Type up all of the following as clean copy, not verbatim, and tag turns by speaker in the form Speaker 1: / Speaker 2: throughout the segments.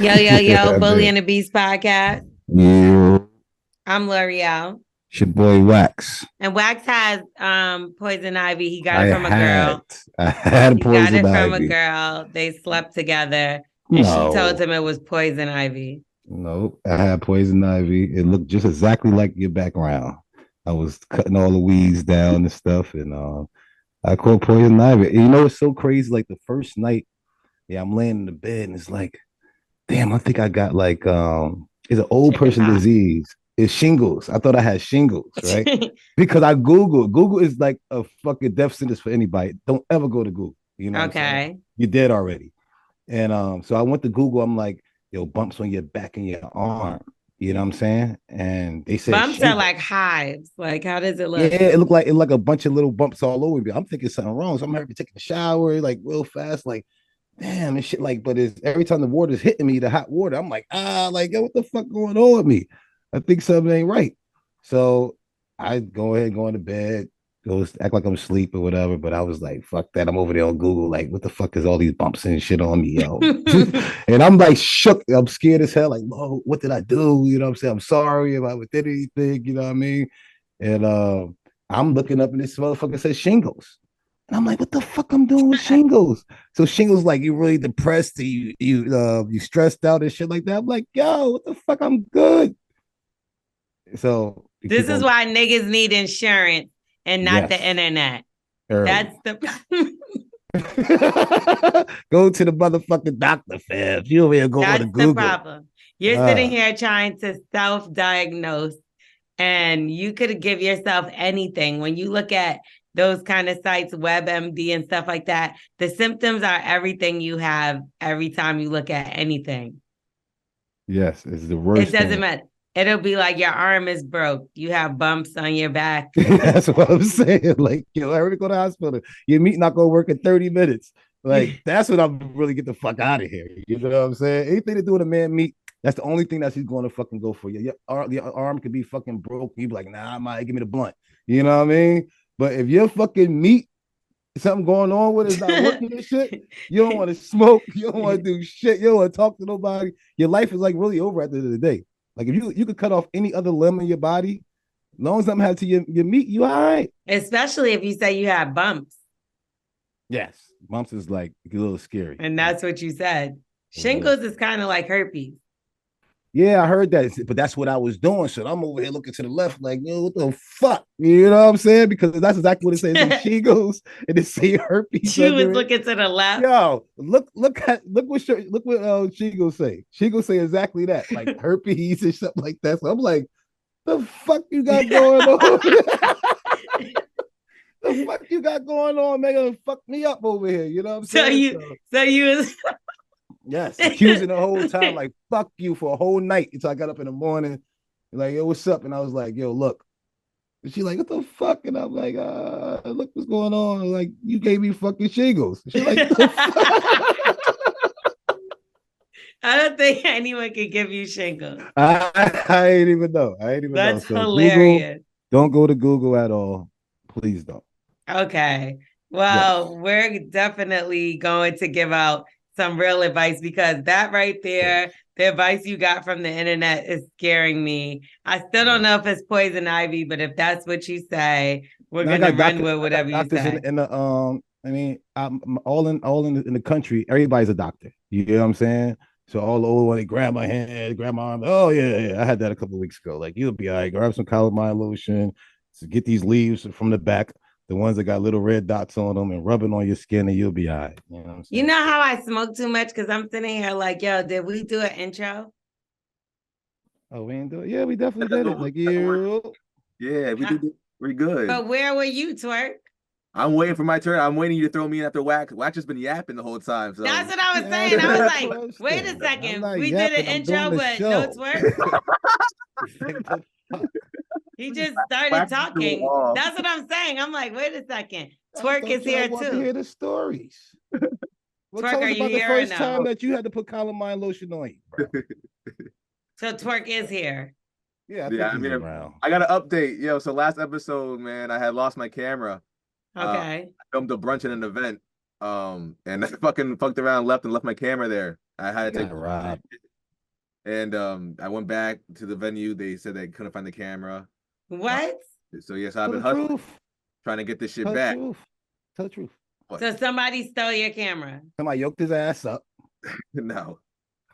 Speaker 1: Yo, yo, yo,
Speaker 2: Yeah,
Speaker 1: Bully
Speaker 2: man.
Speaker 1: and the Beast podcast.
Speaker 2: You,
Speaker 1: I'm L'Oreal.
Speaker 2: it's your boy Wax.
Speaker 1: And Wax has poison ivy. He got
Speaker 2: I
Speaker 1: it from a
Speaker 2: had,
Speaker 1: girl.
Speaker 2: I had
Speaker 1: He got
Speaker 2: poison
Speaker 1: it from a
Speaker 2: ivy.
Speaker 1: girl. They slept together and she told
Speaker 2: No,
Speaker 1: him it was poison ivy.
Speaker 2: no, I had poison ivy. It looked just exactly like your background. I was cutting all the weeds down and stuff, and I caught poison ivy. And you know, it's so crazy. Like the first night, yeah, I'm laying in the bed, and it's like, damn, I think I got like it's an old
Speaker 1: Chicken
Speaker 2: person
Speaker 1: pox.
Speaker 2: disease. It's shingles. I thought I had shingles, right? Because I Googled. Google is like a fucking death sentence for anybody. Don't ever go to Google. You know what I'm saying?
Speaker 1: Okay.
Speaker 2: You're dead already. And so I went to Google. I'm like, yo, bumps on your back and your arm. You know what I'm saying? And they said
Speaker 1: Bumps are
Speaker 2: shingles.
Speaker 1: like hives. Like, how does it
Speaker 2: Yeah,
Speaker 1: look?
Speaker 2: it looked like a bunch of little bumps all over me. I'm thinking something wrong. So I'm having to take a shower like real fast, like damn and shit. Like, but it's every time the water's hitting me, the hot water, I'm like, like, yo, what the fuck going on with me? I think something ain't right. So I go ahead and go into bed, go act like I'm asleep or whatever. But I was like, fuck that. I'm over there on Google, like, what the fuck is all these bumps and shit on me, yo? And I'm like shook. I'm scared as hell. Like, whoa, what did I do? You know what I'm saying? I'm sorry if I did anything, you know what I mean? And I'm looking up and this motherfucker says shingles. And I'm like, what the fuck I'm doing with shingles? So shingles like you really depressed, you stressed out and shit like that. I'm like, yo, what the fuck? I'm good. So you
Speaker 1: This
Speaker 2: keep
Speaker 1: is
Speaker 2: on.
Speaker 1: why niggas need insurance and not the
Speaker 2: Yes,
Speaker 1: internet. That's
Speaker 2: early.
Speaker 1: the
Speaker 2: Go to the motherfucking doctor, fam. You over here go on to
Speaker 1: that's the
Speaker 2: Google.
Speaker 1: problem. You're sitting
Speaker 2: Uh,
Speaker 1: here trying to self-diagnose and you could give yourself anything. When you look at those kind of sites, WebMD and stuff like that, the symptoms are everything you have every time you look at anything.
Speaker 2: yes, it's the
Speaker 1: It
Speaker 2: worst
Speaker 1: doesn't
Speaker 2: thing.
Speaker 1: matter. It'll be like your arm is broke. You have bumps on your back.
Speaker 2: That's what I'm saying. Like, yo, I already go to the hospital. Your meat not gonna work in 30 minutes. Like, that's what I'm really get the fuck out of here. You know what I'm saying? Anything to do with a man meat, that's the only thing that he's going to fucking go for. Your arm could be fucking broke. You be like, nah, I might give me the blunt. You know what I mean? But if your fucking meat, something going on with it, is not working and shit, you don't want to smoke, you don't want to do shit, you don't want to talk to nobody. Your life is like really over at the end of the day. Like if you could cut off any other limb in your body, as long as something happens to your meat, you all right.
Speaker 1: Especially if you say you have bumps.
Speaker 2: Yes. Bumps is like a little scary.
Speaker 1: And
Speaker 2: Like
Speaker 1: that's what you said.
Speaker 2: a little.
Speaker 1: Shingles is kind of like herpes.
Speaker 2: Yeah, I heard that, but that's what I was doing. So I'm over here looking to the left, like, yo, what the fuck? You know what I'm saying? Because that's exactly what it says. It says shingles and it say herpes
Speaker 1: She was
Speaker 2: under it.
Speaker 1: looking to the left.
Speaker 2: Yo, look what Shingles say. Shingles say exactly that, like herpes and something like that. So I'm like, the fuck you got going on? The fuck you got going on, man? Gonna fuck me up over here. You know what I'm
Speaker 1: so
Speaker 2: saying?
Speaker 1: you
Speaker 2: So
Speaker 1: so you was
Speaker 2: yes, accusing the whole time, like fuck you for a whole night. So I got up in the morning, like, yo, what's up? And I was like, yo, look. And she like, what the fuck? And I'm like, look what's going on. Like, you gave me fucking shingles. She like, the fuck?
Speaker 1: I don't think anyone could give you shingles.
Speaker 2: I ain't even know. I ain't even know.
Speaker 1: That's
Speaker 2: So Google,
Speaker 1: hilarious.
Speaker 2: don't go to Google at all. Please don't.
Speaker 1: Okay.
Speaker 2: Yes.
Speaker 1: Well, we're definitely going to give out some real advice because that right
Speaker 2: Of
Speaker 1: there,
Speaker 2: course.
Speaker 1: the advice you got from the internet is scaring me. I still don't
Speaker 2: Yes.
Speaker 1: know if it's poison ivy, but if that's what you say, we're
Speaker 2: Now
Speaker 1: gonna run with
Speaker 2: I got
Speaker 1: whatever you
Speaker 2: doctors
Speaker 1: say.
Speaker 2: in the I mean, I'm all in the country. Everybody's a doctor. You know what I'm saying? So all over when they grab my hand, grab my arm. Oh yeah, yeah. I had that a couple of weeks ago. Like you'll be all right. Grab some calamine lotion. So get these leaves from the back, the ones that got little red dots on them, and rub it on your skin, and you'll be all right. You know what I'm
Speaker 1: You
Speaker 2: saying?
Speaker 1: know how I smoke too much because I'm sitting here like, yo, did we do an intro?
Speaker 2: Oh, we ain't do it. Yeah, we definitely did it. Like you.
Speaker 3: Yeah, we
Speaker 1: Uh,
Speaker 3: did it. We're good.
Speaker 1: but where were you, Twerk?
Speaker 3: I'm waiting for my turn. I'm waiting you to throw me in after Wax. Wax has been yapping the whole time.
Speaker 1: That's
Speaker 3: So
Speaker 1: what I was
Speaker 2: Yeah,
Speaker 1: saying.
Speaker 2: I'm
Speaker 1: I was
Speaker 2: getting
Speaker 1: like,
Speaker 2: close
Speaker 1: wait a
Speaker 2: then. I'm
Speaker 1: second.
Speaker 2: not
Speaker 1: We did
Speaker 2: yapping.
Speaker 1: an
Speaker 2: I'm doing
Speaker 1: intro,
Speaker 2: the
Speaker 1: but no
Speaker 2: show.
Speaker 1: twerk.
Speaker 2: Like, the fuck?
Speaker 1: He just started
Speaker 3: Wax is still
Speaker 1: talking.
Speaker 3: off.
Speaker 1: That's what I'm saying. I'm like, wait a second.
Speaker 2: I
Speaker 1: Twerk is
Speaker 2: thought y'all
Speaker 1: here
Speaker 2: wanted to hear
Speaker 1: too.
Speaker 2: the stories. Well,
Speaker 1: Twerk,
Speaker 2: tell
Speaker 1: are
Speaker 2: us
Speaker 1: you
Speaker 2: about the
Speaker 1: here or
Speaker 2: first
Speaker 1: no?
Speaker 2: time that you had to put calamine lotion on you, bro.
Speaker 1: So Twerk is here.
Speaker 2: Yeah, I
Speaker 3: Yeah,
Speaker 2: think
Speaker 3: I
Speaker 2: he's
Speaker 3: mean,
Speaker 2: around.
Speaker 3: I got an update. So last episode, man, I had lost my camera.
Speaker 1: Okay.
Speaker 3: I filmed a brunch at an event. And I fucking fucked around, left my camera there. I had
Speaker 2: You
Speaker 3: to take
Speaker 2: got robbed.
Speaker 3: And I went back to the venue. They said they couldn't find the camera.
Speaker 1: What?
Speaker 3: So yes, I've
Speaker 2: Tell
Speaker 3: been
Speaker 2: the
Speaker 3: hustling,
Speaker 2: truth.
Speaker 3: trying to get this shit
Speaker 2: Tell the
Speaker 3: back.
Speaker 2: truth. Tell the truth.
Speaker 3: What?
Speaker 1: So somebody stole your camera.
Speaker 2: Somebody yoked his ass up.
Speaker 3: No,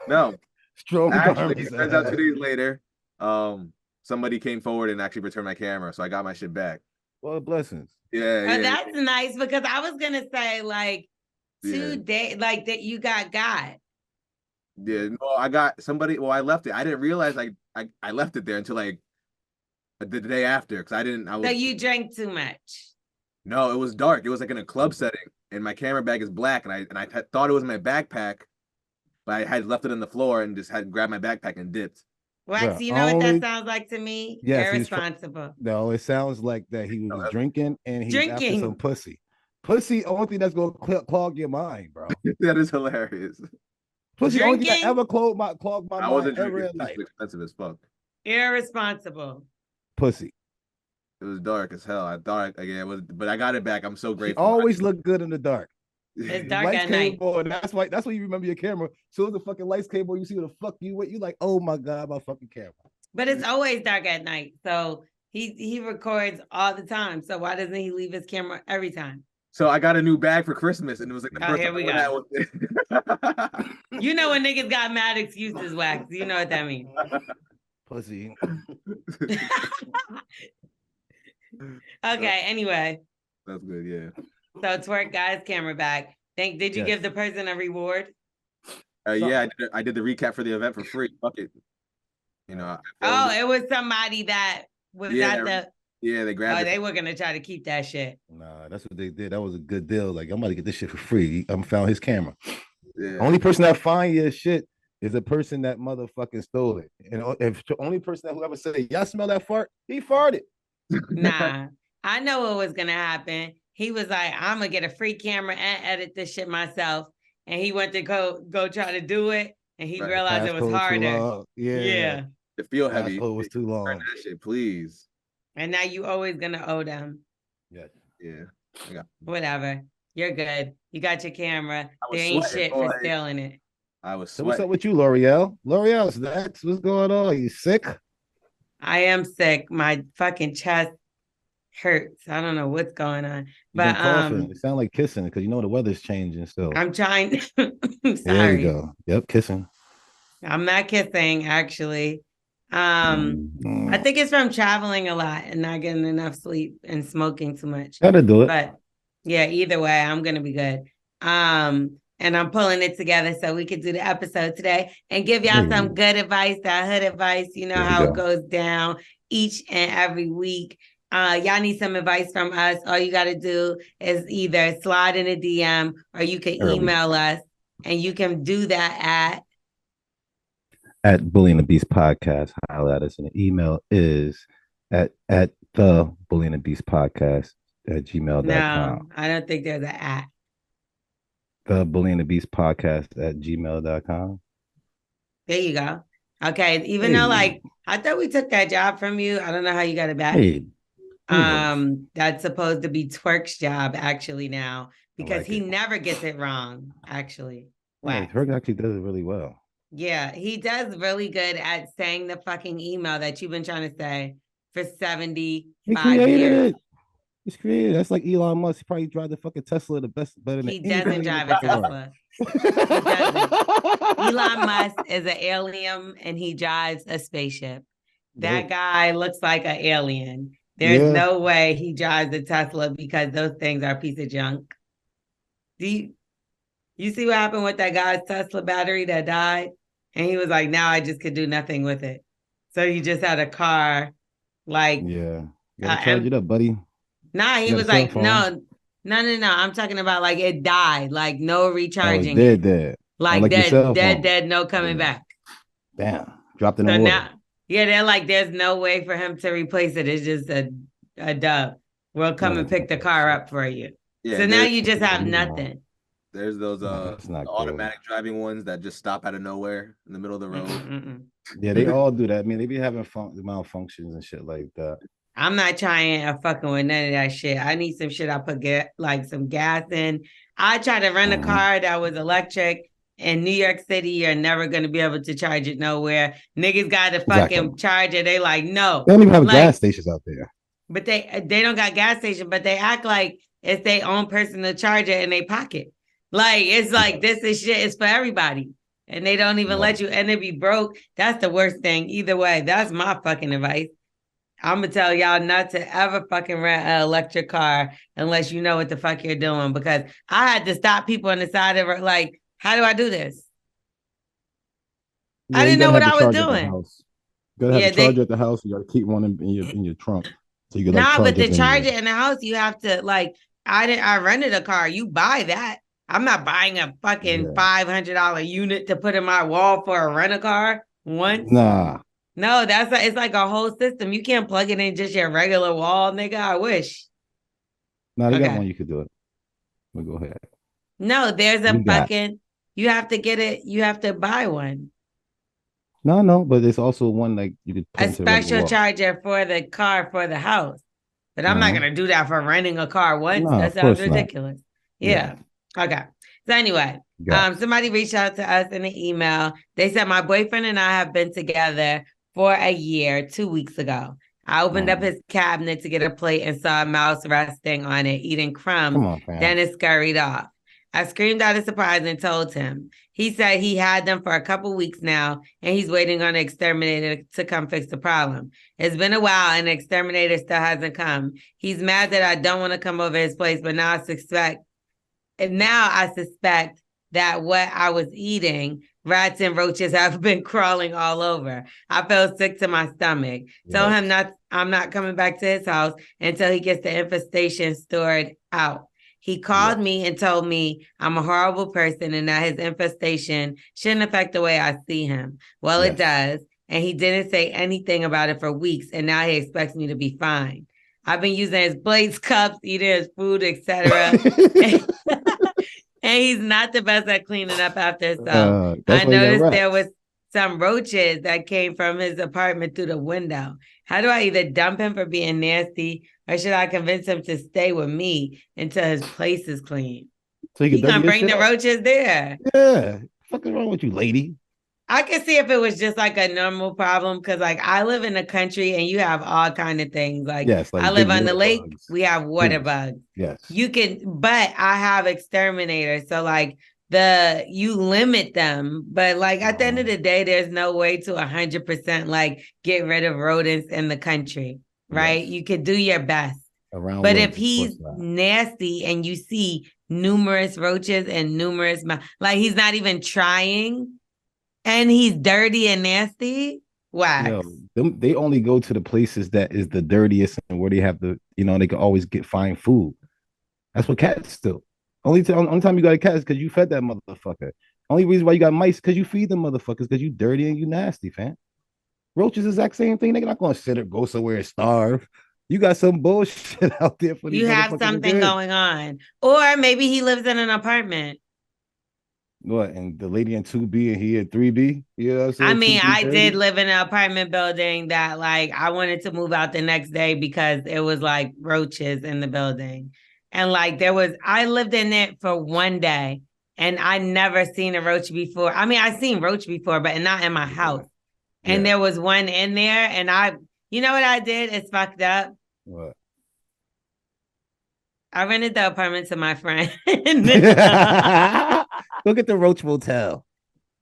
Speaker 3: no.
Speaker 2: Strong
Speaker 3: Actually,
Speaker 2: arms.
Speaker 3: it turns out 2 days later, somebody came forward and actually returned my camera, so I got my shit back.
Speaker 2: Well, blessings.
Speaker 3: Yeah, yeah,
Speaker 1: That's nice because I was gonna say like
Speaker 3: yeah.
Speaker 1: 2 days, like that you got.
Speaker 3: Yeah, no, I got somebody. Well, I left it. I didn't realize I left it there until like the day after because I didn't. I
Speaker 1: So
Speaker 3: was
Speaker 1: you drank too much.
Speaker 3: no, it was dark. It was like in a club setting, and my camera bag is black, and I thought it was in my backpack, but I had left it on the floor and just had grabbed my backpack and dipped.
Speaker 1: Wax,
Speaker 2: Bruh,
Speaker 1: you know what that sounds like to me?
Speaker 2: Yes,
Speaker 1: Irresponsible.
Speaker 2: no, it sounds like that he was drinking and he's after some
Speaker 1: Drinking.
Speaker 2: pussy. Pussy, only thing that's gonna clog your mind, bro.
Speaker 3: That is hilarious.
Speaker 2: Pussy, only thing that
Speaker 1: Drinking.
Speaker 2: ever clogged my
Speaker 3: I
Speaker 2: mind
Speaker 3: wasn't
Speaker 2: ever
Speaker 3: drinking.
Speaker 2: in life.
Speaker 3: It's expensive as fuck.
Speaker 1: Irresponsible.
Speaker 2: Pussy.
Speaker 3: It was dark as hell. I thought again it was, but I got it back. I'm so
Speaker 2: She
Speaker 3: grateful.
Speaker 2: always looked good in the dark.
Speaker 1: It's
Speaker 2: The
Speaker 1: dark
Speaker 2: lights
Speaker 1: at
Speaker 2: came
Speaker 1: night.
Speaker 2: on. That's why you remember your camera. So as the fucking lights came on, you see what the fuck you went. You like, oh my god, my fucking camera.
Speaker 1: But it's always dark at night. So he records all the time. So why doesn't he leave his camera every time?
Speaker 3: So I got a new bag for Christmas, and it was like the
Speaker 1: Oh,
Speaker 3: first
Speaker 1: here
Speaker 3: time
Speaker 1: we
Speaker 3: I
Speaker 1: go.
Speaker 3: went out with it.
Speaker 1: You know when niggas got mad excuses, Wax. You know what that means.
Speaker 2: Pussy.
Speaker 1: Okay, anyway.
Speaker 3: That's good, yeah.
Speaker 1: So Twerk got his camera back. Did you
Speaker 2: Yes.
Speaker 1: give the person a reward?
Speaker 3: Yeah, I did the recap for the event for free. Fuck it. You know.
Speaker 1: It was somebody that was at the.
Speaker 3: Yeah, they grabbed
Speaker 1: Oh,
Speaker 3: it.
Speaker 1: they were gonna try to keep that shit.
Speaker 2: Nah, that's what they did. That was a good deal. Like, I'm about to get this shit for free. I found his camera.
Speaker 3: Yeah.
Speaker 2: Only person that find your shit is the person that motherfucking stole it. And if the only person that whoever said, y'all smell that fart, he farted.
Speaker 1: Nah, I know what was gonna happen. He was like, I'm gonna get a free camera and edit this shit myself. And he went to go try to do it, and he realized it was
Speaker 2: Passcode too
Speaker 1: harder.
Speaker 2: long. Yeah.
Speaker 3: The feel heavy.
Speaker 2: Passcode was too long.
Speaker 3: Turn that shit, please.
Speaker 1: And now you always gonna owe them.
Speaker 2: Yes.
Speaker 3: Yeah.
Speaker 1: Whatever. You're good. You got your camera.
Speaker 3: I was
Speaker 1: There ain't
Speaker 3: sweating,
Speaker 1: shit for
Speaker 3: boy.
Speaker 1: stealing it.
Speaker 3: I was
Speaker 2: So what's
Speaker 3: sweating.
Speaker 2: up with you, L'Oreal? L'Oreal, that's what's going on? You sick?
Speaker 1: I am sick. My fucking chest hurts. I don't know what's going on.
Speaker 2: You've been
Speaker 1: But
Speaker 2: coughing. It sounds like kissing because you know the weather's changing still.
Speaker 1: I'm trying.
Speaker 2: There
Speaker 1: Sorry.
Speaker 2: you go. Yep, kissing.
Speaker 1: I'm not kissing, actually. I think it's from traveling a lot and not getting enough sleep and smoking too much.
Speaker 2: Gotta do it.
Speaker 1: But yeah, either way, I'm gonna be good. And I'm pulling it together so we could do the episode today and give y'all some good advice, that hood advice. You know how it goes down each and every week. Y'all need some advice from us. All you got to do is either slide in a DM or you can email us, and you can do that
Speaker 2: at Bully and the Beast podcast. Holler at us, and the email is at the Bully and the Beast podcast at gmail.com.
Speaker 1: No, I don't think there's an at.
Speaker 2: The Bully and the Beast podcast at gmail.com.
Speaker 1: There you go. Okay, even though like I thought we took that job from you, I don't know how you got it back. That's supposed to be Twerk's job actually now because he never gets it wrong. Actually,
Speaker 2: wow. Twerk actually does it really well.
Speaker 1: Yeah, he does really good at saying the fucking email that you've been trying to say for 75 years.
Speaker 2: He's created. That's like Elon Musk. He probably drive the fucking Tesla better than
Speaker 1: he doesn't drive a Tesla. He doesn't. Elon Musk is an alien and he drives a spaceship. That guy looks like an alien. There's no way he drives a Tesla because those things are a piece of junk. You see what happened with that guy's Tesla battery that died? And he was like, now I just could do nothing with it. So you just had a car like...
Speaker 2: Yeah. You gotta charge it up, buddy.
Speaker 1: Nah, he was like, no. I'm talking about like it died. Like no recharging.
Speaker 2: Dead.
Speaker 1: Like dead, no coming back.
Speaker 2: Damn. Dropped in the water.
Speaker 1: Now, they're like, there's no way for him to replace it. It's just a dub. We'll come and pick the car up for you. Yeah, so now you just have nothing.
Speaker 3: There's those automatic driving ones that just stop out of nowhere in the middle of the road.
Speaker 2: Yeah, they all do that. I mean, they be having malfunctions and shit like that.
Speaker 1: I'm not trying fucking with none of that shit. I need some shit I put like some gas in. I tried to run a car that was electric in New York City, you're never going to be able to charge it nowhere. Niggas got to
Speaker 2: Exactly.
Speaker 1: fucking charge it. They like, no.
Speaker 2: They don't even have
Speaker 1: like,
Speaker 2: gas stations out there.
Speaker 1: But they don't got gas station, but they act like it's their own personal charger in their pocket. Like, it's like, this is shit. It's for everybody. And they don't even let you, and it be broke. That's the worst thing. Either way, that's my fucking advice. I'm going to tell y'all not to ever fucking rent an electric car unless you know what the fuck you're doing. Because I had to stop people on the side of it. Like, how do I do this?
Speaker 2: Yeah,
Speaker 1: I didn't know what I was
Speaker 2: at the
Speaker 1: doing.
Speaker 2: house. You gotta have a charger at the house. You gotta keep one in your trunk. So you can
Speaker 1: but the charger in the house, you have to like. I rented a car. You buy that. I'm not buying a fucking $500 unit to put in my wall for a rent a car once.
Speaker 2: Nah.
Speaker 1: No, it's like a whole system. You can't plug it in just your regular wall, nigga. I wish.
Speaker 2: No, they got one you could do it. Well, go ahead.
Speaker 1: No, there's a fucking. You have to get it. You have to buy one.
Speaker 2: No, but there's also one like you could put
Speaker 1: a special charger for the car for the house. But I'm not gonna do that for renting a car once.
Speaker 2: No,
Speaker 1: that sounds ridiculous. Yeah. Okay. So anyway, somebody reached out to us in an email. They said my boyfriend and I have been together for a year 2 weeks ago. I opened up his cabinet to get a plate and saw a mouse resting on it, eating crumbs. Then it scurried off. I screamed out of surprise and told him. He said he had them for a couple weeks now, and he's waiting on an exterminator to come fix the problem. It's been a while, and the exterminator still hasn't come. He's mad that I don't want to come over his place, but now I suspect that what I was eating, rats and roaches have been crawling all over. I felt sick to my stomach. Told him I'm not coming back to his house until he gets the infestation stored out. He called me and told me I'm a horrible person and that his infestation shouldn't affect the way I see him. Well, it does. And he didn't say anything about it for weeks. And now he expects me to be fine. I've been using his plates, cups, eating his food, etc. And he's not the best at cleaning up after himself. I noticed there was some roaches that came from his apartment through the window. How do I either dump him for being nasty or should I convince him to stay with me until his place is clean? So he can bring the roaches there.
Speaker 2: Yeah. What is wrong with you, lady?
Speaker 1: I can see if it was just like a normal problem because like I live in the country and you have all kind of things. Like, I live on the lake, we have water bugs.
Speaker 2: Yes.
Speaker 1: But I have exterminators. So like you limit them, but like at the end of the day, there's no way to 100% like get rid of rodents in the country, right? You could do your best. But if he's nasty and you see numerous roaches and numerous, like he's not even trying and he's dirty and nasty, wax.
Speaker 2: They only go to the places that is the dirtiest and where they have the, they can always find food. That's what cats do. Only time you got a cat is because you fed that motherfucker. Only reason why you got mice because you feed them motherfuckers because you dirty and you nasty, fam. Roaches is the exact same thing. They're not gonna sit or go somewhere and starve. You got some bullshit out there for these.
Speaker 1: You have something going on, or maybe he lives in an apartment.
Speaker 2: What? And the lady in 2B and he in 3B. You know what I'm saying?
Speaker 1: I mean, I did live in an apartment building that like I wanted to move out the next day because it was like roaches in the building. And like I lived in it for one day and I never seen a roach before. I mean, I seen roach before, but not in my house. Yeah. And there was one in there and you know what I did? It's fucked up.
Speaker 2: What?
Speaker 1: I rented the apartment to my friend.
Speaker 2: Go get the Roach Motel.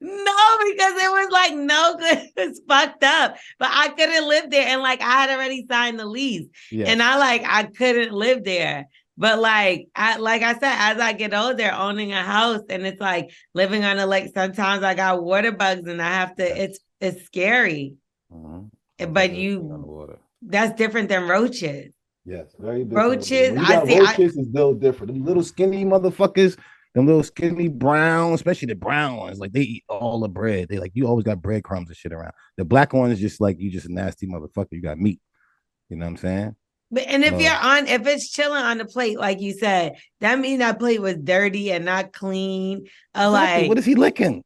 Speaker 1: No, because it was like no good. It's fucked up. But I couldn't live there. And like I had already signed the lease. Yes. And I couldn't live there. But like I said, as I get older, owning a house and it's like living on a lake, sometimes I got water bugs and I have to, it's scary. Mm-hmm. But that's different than roaches.
Speaker 2: Yes, very different.
Speaker 1: Roaches,
Speaker 2: roaches is still different. Them little skinny motherfuckers, them little skinny brown, especially the brown ones, like they eat all the bread. They like, you always got breadcrumbs and shit around. The black one is just like, you just a nasty motherfucker. You got meat. You know what I'm saying?
Speaker 1: But if it's chilling on the plate, like you said, that means that plate was dirty and not clean.
Speaker 2: Exactly. Like, what is he licking?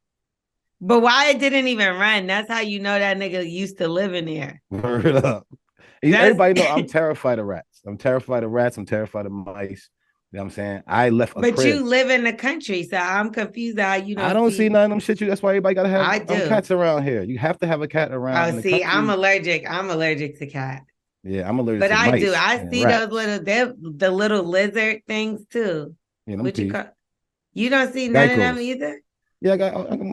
Speaker 1: But why it didn't even run? That's how you know that nigga used to live in there.
Speaker 2: Word up. Everybody know I'm terrified of rats. I'm terrified of mice. You know what I'm saying? I left a
Speaker 1: But
Speaker 2: crib.
Speaker 1: you live in the country, so I'm confused how you
Speaker 2: I
Speaker 1: don't
Speaker 2: don't see
Speaker 1: see.
Speaker 2: none of them shit. That's why everybody gotta have
Speaker 1: I do.
Speaker 2: cats around here. You have to have a cat around
Speaker 1: Oh,
Speaker 2: in the
Speaker 1: see, I'm
Speaker 2: country.
Speaker 1: allergic. I'm allergic to cats.
Speaker 2: Yeah, I'm allergic
Speaker 1: But
Speaker 2: to
Speaker 1: I do.
Speaker 2: mice
Speaker 1: I
Speaker 2: and
Speaker 1: see those
Speaker 2: rats.
Speaker 1: little the little lizard things too.
Speaker 2: Yeah, them
Speaker 1: What you
Speaker 2: peas.
Speaker 1: call? You don't see none of them
Speaker 2: Geckos.
Speaker 1: either?
Speaker 2: Yeah,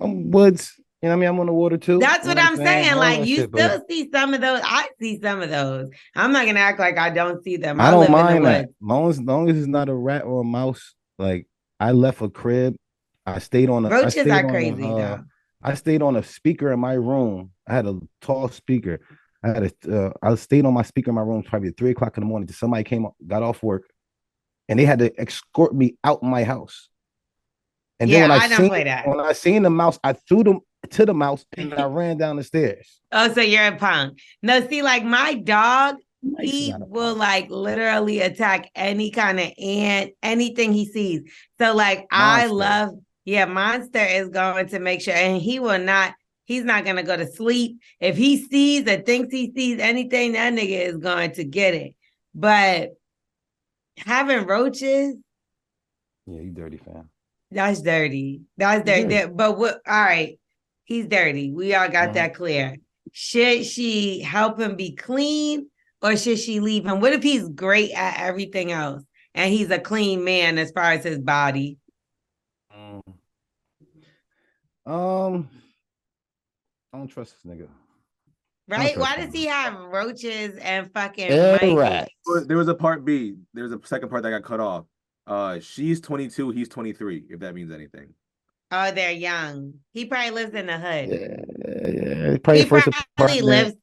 Speaker 2: I'm woods. You know what I mean? I'm on the water too.
Speaker 1: That's
Speaker 2: You know
Speaker 1: what
Speaker 2: what I'm
Speaker 1: I'm
Speaker 2: saying?
Speaker 1: saying.
Speaker 2: All
Speaker 1: Like
Speaker 2: that
Speaker 1: you
Speaker 2: shit, but
Speaker 1: still see some of those. I see some of those. I'm not gonna act like I don't see them.
Speaker 2: I
Speaker 1: I
Speaker 2: don't
Speaker 1: live in the
Speaker 2: mind that.
Speaker 1: woods.
Speaker 2: Long as it's not a rat or a mouse. Like I left a crib. I stayed on a I
Speaker 1: Roaches
Speaker 2: stayed
Speaker 1: are
Speaker 2: on
Speaker 1: crazy
Speaker 2: a
Speaker 1: though.
Speaker 2: I stayed on a speaker in my room. I had a tall speaker. I stayed on my speaker in my room probably at 3 o'clock in the morning till somebody came up, got off work, and they had to escort me out my house. And then
Speaker 1: Yeah, I don't play that.
Speaker 2: when I seen the mouse, I threw them to the mouse and I ran down the stairs.
Speaker 1: Oh, so you're a punk. No, see, like my dog,
Speaker 2: Nice is
Speaker 1: he
Speaker 2: not a
Speaker 1: will
Speaker 2: punk.
Speaker 1: like literally attack any kind of ant, anything he sees. So like I
Speaker 2: Monster.
Speaker 1: love, yeah, Monster is going to make sure, and he's not gonna go to sleep. If he sees or thinks he sees anything, that nigga is going to get it. But having roaches,
Speaker 2: Yeah, you dirty fam.
Speaker 1: that's dirty. That's
Speaker 2: You
Speaker 1: dirty.
Speaker 2: dirty.
Speaker 1: But what? All right, he's dirty. We all got
Speaker 2: Mhm.
Speaker 1: that clear. Should she help him be clean, or should she leave him? What if he's great at everything else and he's a clean man as far as his body?
Speaker 2: Mm. Um, I don't trust this nigga. I don't
Speaker 1: Right?
Speaker 2: trust
Speaker 1: Why does
Speaker 2: him.
Speaker 1: he have roaches and fucking
Speaker 2: And
Speaker 1: mice?
Speaker 2: rats.
Speaker 3: There was a part B. There was a second part that got cut off. She's 22, he's 23, if that means anything.
Speaker 1: Oh, they're young. He probably lives in the hood.
Speaker 2: Yeah. Probably
Speaker 1: He
Speaker 2: first
Speaker 1: probably
Speaker 2: apartment.
Speaker 1: lives.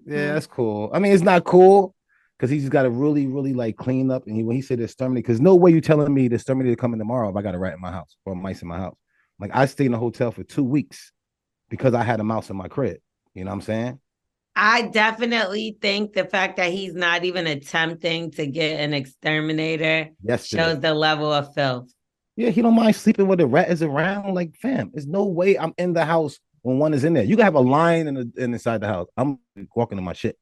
Speaker 2: Yeah, that's cool. I mean, it's not cool because he's got to really, really like clean up. And when he said exterminate, because no way you telling me the exterminator coming tomorrow if I got a rat in my house or mice in my house. Like I stayed in a hotel for 2 weeks because I had a mouse in my crib. You know what I'm saying?
Speaker 1: I definitely think the fact that he's not even attempting to get an exterminator shows
Speaker 2: Yesterday.
Speaker 1: the level of filth.
Speaker 2: Yeah, he don't mind sleeping with a rat is around. Like, fam, there's no way I'm in the house when one is in there. You can have a lion inside the house. I'm walking to my shit.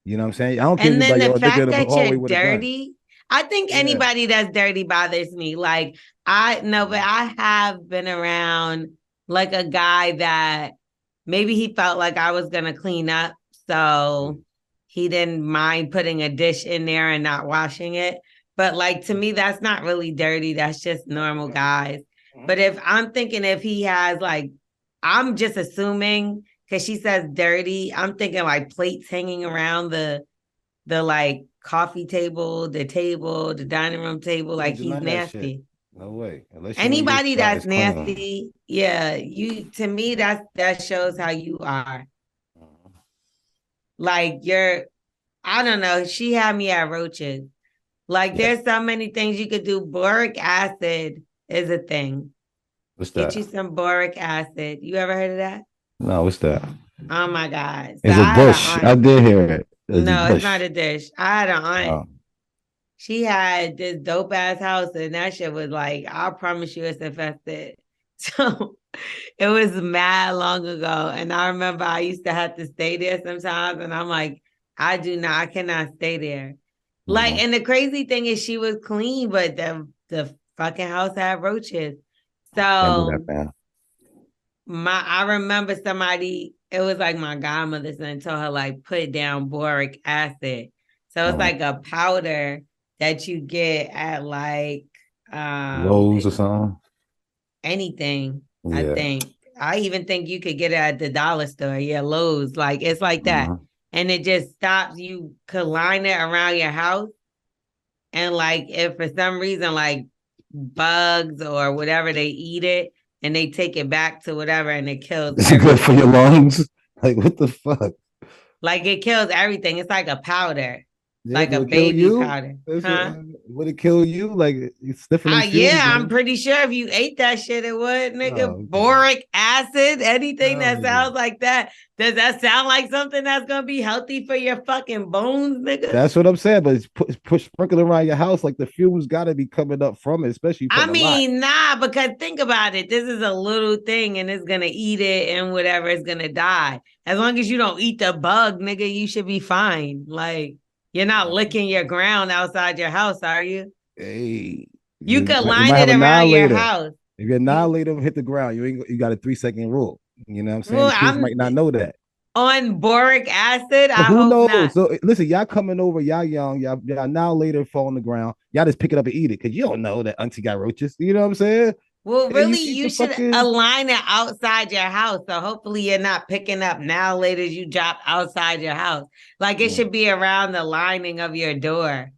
Speaker 2: You know what I'm saying? I don't care if
Speaker 1: And
Speaker 2: you
Speaker 1: then
Speaker 2: like,
Speaker 1: the
Speaker 2: yo, a nigga in
Speaker 1: fact
Speaker 2: the
Speaker 1: that you're
Speaker 2: hallway with a gun.
Speaker 1: dirty, I think
Speaker 2: Yeah.
Speaker 1: anybody that's dirty bothers me. Like, I know, but I have been around like a guy that maybe he felt like I was going to clean up. So he didn't mind putting a dish in there and not washing it. But like to me, that's not really dirty. That's just normal guys. But if I'm thinking if he has like, I'm just assuming because she says dirty, I'm thinking like plates hanging around the like coffee table, the dining room table, like
Speaker 2: Do
Speaker 1: he's
Speaker 2: none of that shit.
Speaker 1: nasty.
Speaker 2: No way. Unless you know your
Speaker 1: Anybody
Speaker 2: spot
Speaker 1: that's
Speaker 2: is clean.
Speaker 1: nasty, yeah, you to me that shows how you are. Like you're, I don't know. She had me at roaches. Like
Speaker 2: Yeah.
Speaker 1: there's so many things you could do. Boric acid is a thing.
Speaker 2: What's
Speaker 1: Get
Speaker 2: that?
Speaker 1: you some boric acid. You ever heard of that?
Speaker 2: No, what's that?
Speaker 1: Oh my God. So
Speaker 2: It's a
Speaker 1: I had an
Speaker 2: bush. I
Speaker 1: aunt.
Speaker 2: did hear it. It's a
Speaker 1: No, it's not
Speaker 2: bush.
Speaker 1: a dish. I had an aunt.
Speaker 2: Oh.
Speaker 1: She had this dope ass house, and that shit was like, I promise you it's infested. So it was mad long ago. And I remember I used to have to stay there sometimes. And I'm like, I cannot stay there. Like, and the crazy thing is she was clean, but the fucking house had roaches.
Speaker 2: Can't do that,
Speaker 1: So
Speaker 2: man.
Speaker 1: I remember somebody, it was like my godmother son told her, like, put down boric acid. So it's like a powder that you get at like
Speaker 2: Lowe's or something.
Speaker 1: anything. I
Speaker 2: Yeah.
Speaker 1: think I even think you could get it at the dollar store. Yeah, Lowe's. Like it's like that. And it just stops. You could line it around your house. And like if for some reason like bugs or whatever, they eat it and they take it back to whatever and it kills
Speaker 2: Is it good for your lungs? Like what the fuck?
Speaker 1: Like it kills everything. It's like a powder.
Speaker 2: Yeah,
Speaker 1: Like a
Speaker 2: will it kill
Speaker 1: baby
Speaker 2: you?
Speaker 1: powder. Huh?
Speaker 2: Would it kill you? Like you sniffing them fumes?
Speaker 1: Yeah, I'm pretty sure if you ate that shit, it would, nigga.
Speaker 2: Oh, okay.
Speaker 1: Boric acid, anything that
Speaker 2: Oh,
Speaker 1: sounds like that. Does that sound like something that's gonna be healthy for your fucking bones, nigga?
Speaker 2: That's what I'm saying. But it's push sprinkling around your house, like the fumes got to be coming up from it, especially you
Speaker 1: I
Speaker 2: putting a lot.
Speaker 1: mean, nah, because think about it. This is a little thing and it's gonna eat it and whatever, it's gonna die. As long as you don't eat the bug, nigga, you should be fine. Like, you're not licking your ground outside your house, are you?
Speaker 2: Hey,
Speaker 1: You could
Speaker 2: you
Speaker 1: line
Speaker 2: might
Speaker 1: it
Speaker 2: have
Speaker 1: around your
Speaker 2: annihilator.
Speaker 1: house.
Speaker 2: If you annihilate them, hit the ground, you got a 3 second rule. You know what I'm saying?
Speaker 1: Well,
Speaker 2: The kids
Speaker 1: I'm
Speaker 2: might not know that.
Speaker 1: on boric acid.
Speaker 2: But
Speaker 1: I
Speaker 2: who
Speaker 1: hope not.
Speaker 2: knows? So listen, y'all coming over, y'all young, y'all now later fall on the ground. Y'all just pick it up and eat it because you don't know that auntie got roaches. You know what I'm saying?
Speaker 1: Well,
Speaker 2: And
Speaker 1: really,
Speaker 2: you eat
Speaker 1: you
Speaker 2: the
Speaker 1: should
Speaker 2: fucking
Speaker 1: align it outside your house. So hopefully you're not picking up now later you drop outside your house. Like it should be around the lining of your door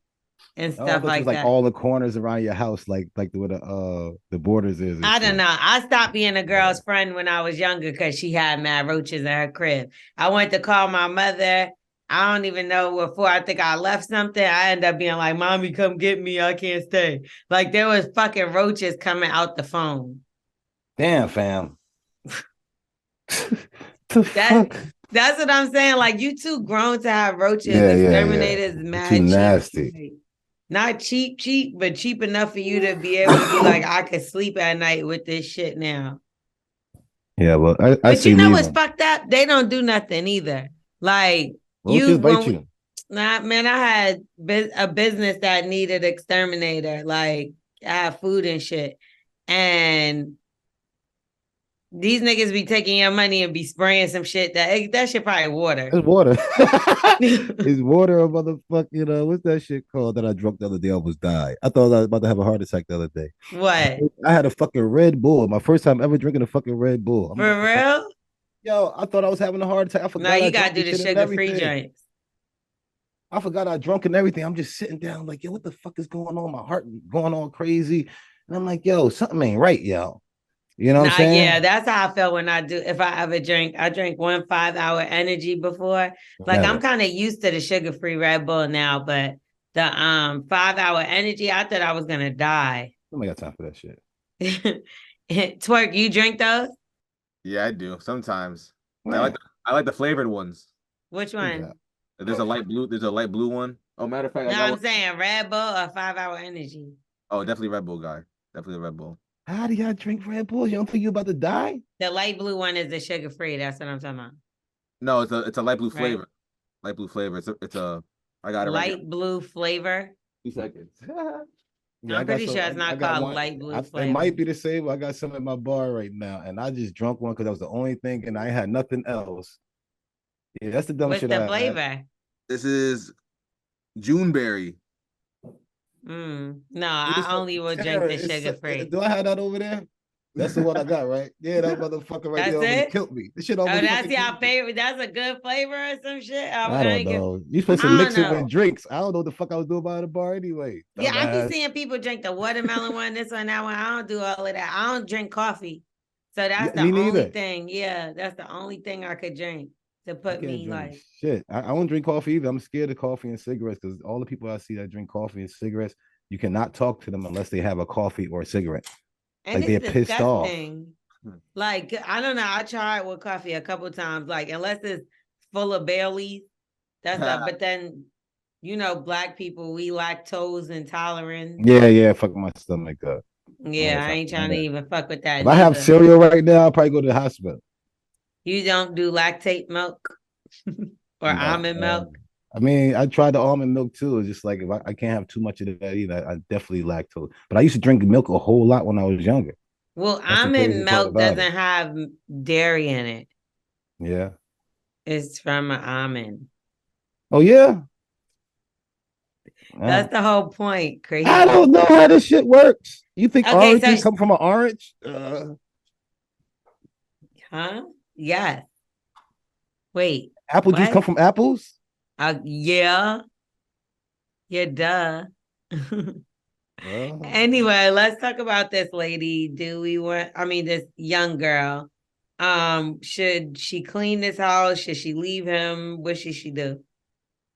Speaker 1: and
Speaker 2: Oh, I
Speaker 1: stuff
Speaker 2: thought it was
Speaker 1: like
Speaker 2: like
Speaker 1: that.
Speaker 2: all the corners around your house, like where the borders is and
Speaker 1: I don't
Speaker 2: shit.
Speaker 1: know. I stopped being a girl's friend when I was younger because she had mad roaches in her crib. I went to call my mother. I don't even know what for. I think I left something. I ended up being like, "Mommy, come get me. I can't stay." Like there was fucking roaches coming out the phone.
Speaker 2: Damn, fam. The
Speaker 1: That
Speaker 2: fuck?
Speaker 1: that's what I'm saying. Like you too grown to have roaches.
Speaker 2: Yeah.
Speaker 1: Exterminators
Speaker 2: You're too
Speaker 1: mad cheap.
Speaker 2: nasty.
Speaker 1: Not cheap, but cheap enough for you to be able to be like, I could sleep at night with this shit now.
Speaker 2: Yeah, well, I
Speaker 1: But
Speaker 2: say
Speaker 1: you know
Speaker 2: leave
Speaker 1: what's
Speaker 2: them.
Speaker 1: fucked up? They don't do nothing either. Like you
Speaker 2: Roaches bite
Speaker 1: when
Speaker 2: you.
Speaker 1: nah, man, I had a business that needed exterminator. Like I had food and shit. And these niggas be taking your money and be spraying some shit that shit probably water.
Speaker 2: It's water. It's water, a motherfucking, what's that shit called that I drunk the other day? I almost died. I thought I was about to have a heart attack the other day.
Speaker 1: What?
Speaker 2: I had a fucking Red Bull. My first time ever drinking a fucking Red Bull. I'm like,
Speaker 1: For real?
Speaker 2: yo, I thought I was having a heart attack. I
Speaker 1: No,
Speaker 2: forgot I
Speaker 1: you
Speaker 2: drunk
Speaker 1: gotta do
Speaker 2: this
Speaker 1: the
Speaker 2: shit and
Speaker 1: sugar-free
Speaker 2: everything.
Speaker 1: joints.
Speaker 2: I forgot I drunk and everything. I'm just sitting down like, yo, what the fuck is going on? My heart going all crazy. And I'm like, yo, something ain't right, yo. You know what I'm
Speaker 1: Nah, yeah,
Speaker 2: saying?
Speaker 1: that's how I felt when I do. If I ever drink, I drank 1 5-hour energy before. Like I'm
Speaker 2: Never.
Speaker 1: kind of used to the sugar free Red Bull now, but the 5 hour energy, I thought I was gonna die.
Speaker 2: Nobody got time for that shit.
Speaker 1: Twerk, you drink those?
Speaker 3: Yeah, I do sometimes.
Speaker 2: Man,
Speaker 3: I like the flavored ones.
Speaker 1: Which
Speaker 2: who's that?
Speaker 1: one?
Speaker 3: There's a light blue. There's a light blue one. Oh, matter of fact, I
Speaker 1: No,
Speaker 3: got
Speaker 1: I'm
Speaker 3: one.
Speaker 1: saying Red Bull or 5 hour energy.
Speaker 3: Oh, definitely Red Bull guy. Definitely Red Bull.
Speaker 2: How do y'all drink Red Bulls? You don't think you about to die?
Speaker 1: The light blue one is the sugar free. That's what I'm talking about,
Speaker 3: No, it's a light blue
Speaker 1: right?
Speaker 3: flavor. Light blue flavor. It's a. I got it right here.
Speaker 1: Light blue flavor.
Speaker 3: 2 seconds.
Speaker 2: Yeah, I
Speaker 1: I'm
Speaker 2: got
Speaker 1: pretty
Speaker 2: some.
Speaker 1: sure it's
Speaker 2: I
Speaker 1: not
Speaker 2: got
Speaker 1: called
Speaker 2: one.
Speaker 1: light blue
Speaker 2: It
Speaker 1: flavor.
Speaker 2: might be the same. I got some at my bar right now, and I just drunk one because that was the only thing, and I had nothing else. Yeah, that's the dumb
Speaker 1: What's
Speaker 2: shit
Speaker 1: the
Speaker 2: I had.
Speaker 1: flavor?
Speaker 3: This is Juneberry.
Speaker 1: No,
Speaker 2: It is
Speaker 1: I
Speaker 2: so
Speaker 1: only will drink
Speaker 2: Tara,
Speaker 1: the sugar free.
Speaker 2: do I have that over there? That's the one I got, right? Yeah, that motherfucker right there
Speaker 1: That's
Speaker 2: almost
Speaker 1: it?
Speaker 2: killed me. This shit
Speaker 1: Oh,
Speaker 2: almost
Speaker 1: that's
Speaker 2: fucking
Speaker 1: your
Speaker 2: killed me.
Speaker 1: favorite. That's a good flavor or some shit.
Speaker 2: I don't know. You're supposed to
Speaker 1: I don't
Speaker 2: mix it with
Speaker 1: know.
Speaker 2: drinks. I don't know what the fuck I was doing by the bar anyway.
Speaker 1: Yeah, I be
Speaker 2: Dumbass.
Speaker 1: seeing people drink the watermelon one, this one, that one. I don't do all of that. I don't drink coffee. So
Speaker 2: Yeah,
Speaker 1: that's
Speaker 2: me
Speaker 1: the only
Speaker 2: neither.
Speaker 1: thing. Yeah, that's the only thing I could drink to
Speaker 2: I
Speaker 1: put
Speaker 2: can't
Speaker 1: me
Speaker 2: drink
Speaker 1: like.
Speaker 2: shit. I don't drink coffee either. I'm scared of coffee and cigarettes because all the people I see that drink coffee and cigarettes, you cannot talk to them unless they have a coffee or a cigarette.
Speaker 1: And
Speaker 2: Like
Speaker 1: it's
Speaker 2: they're pissed off.
Speaker 1: disgusting. Like, I don't know. I tried with coffee a couple times. Like, unless it's full of Bailey's, that's up. But then, black people, we lactose intolerant.
Speaker 2: Yeah, fuck my stomach up. I ain't
Speaker 1: Yeah,
Speaker 2: got
Speaker 1: I
Speaker 2: time
Speaker 1: ain't
Speaker 2: for none
Speaker 1: trying
Speaker 2: of
Speaker 1: to
Speaker 2: that.
Speaker 1: even fuck with that
Speaker 2: If I have
Speaker 1: neither.
Speaker 2: cereal right now, I'll probably go to the hospital.
Speaker 1: You don't do lactate milk or
Speaker 2: No.
Speaker 1: almond milk?
Speaker 2: I mean, I tried the almond milk too. It's just like if I can't have too much of that either. I definitely lactose. But I used to drink milk a whole lot when I was younger.
Speaker 1: Well,
Speaker 2: That's the crazy
Speaker 1: almond
Speaker 2: part
Speaker 1: milk
Speaker 2: about it.
Speaker 1: doesn't have dairy in it.
Speaker 2: Yeah.
Speaker 1: It's from an almond.
Speaker 2: Oh yeah.
Speaker 1: That's the whole point.
Speaker 2: I
Speaker 1: Crazy.
Speaker 2: don't know how this shit works. You think
Speaker 1: Okay, so
Speaker 2: oranges come from an orange?
Speaker 1: huh? Yes. Wait,
Speaker 2: Apple juice come
Speaker 1: what?
Speaker 2: from apples?
Speaker 1: Yeah. Yeah, duh.
Speaker 2: Well,
Speaker 1: Anyway, let's talk about this lady. This young girl. Should she clean this house? Should she leave him? What should she do?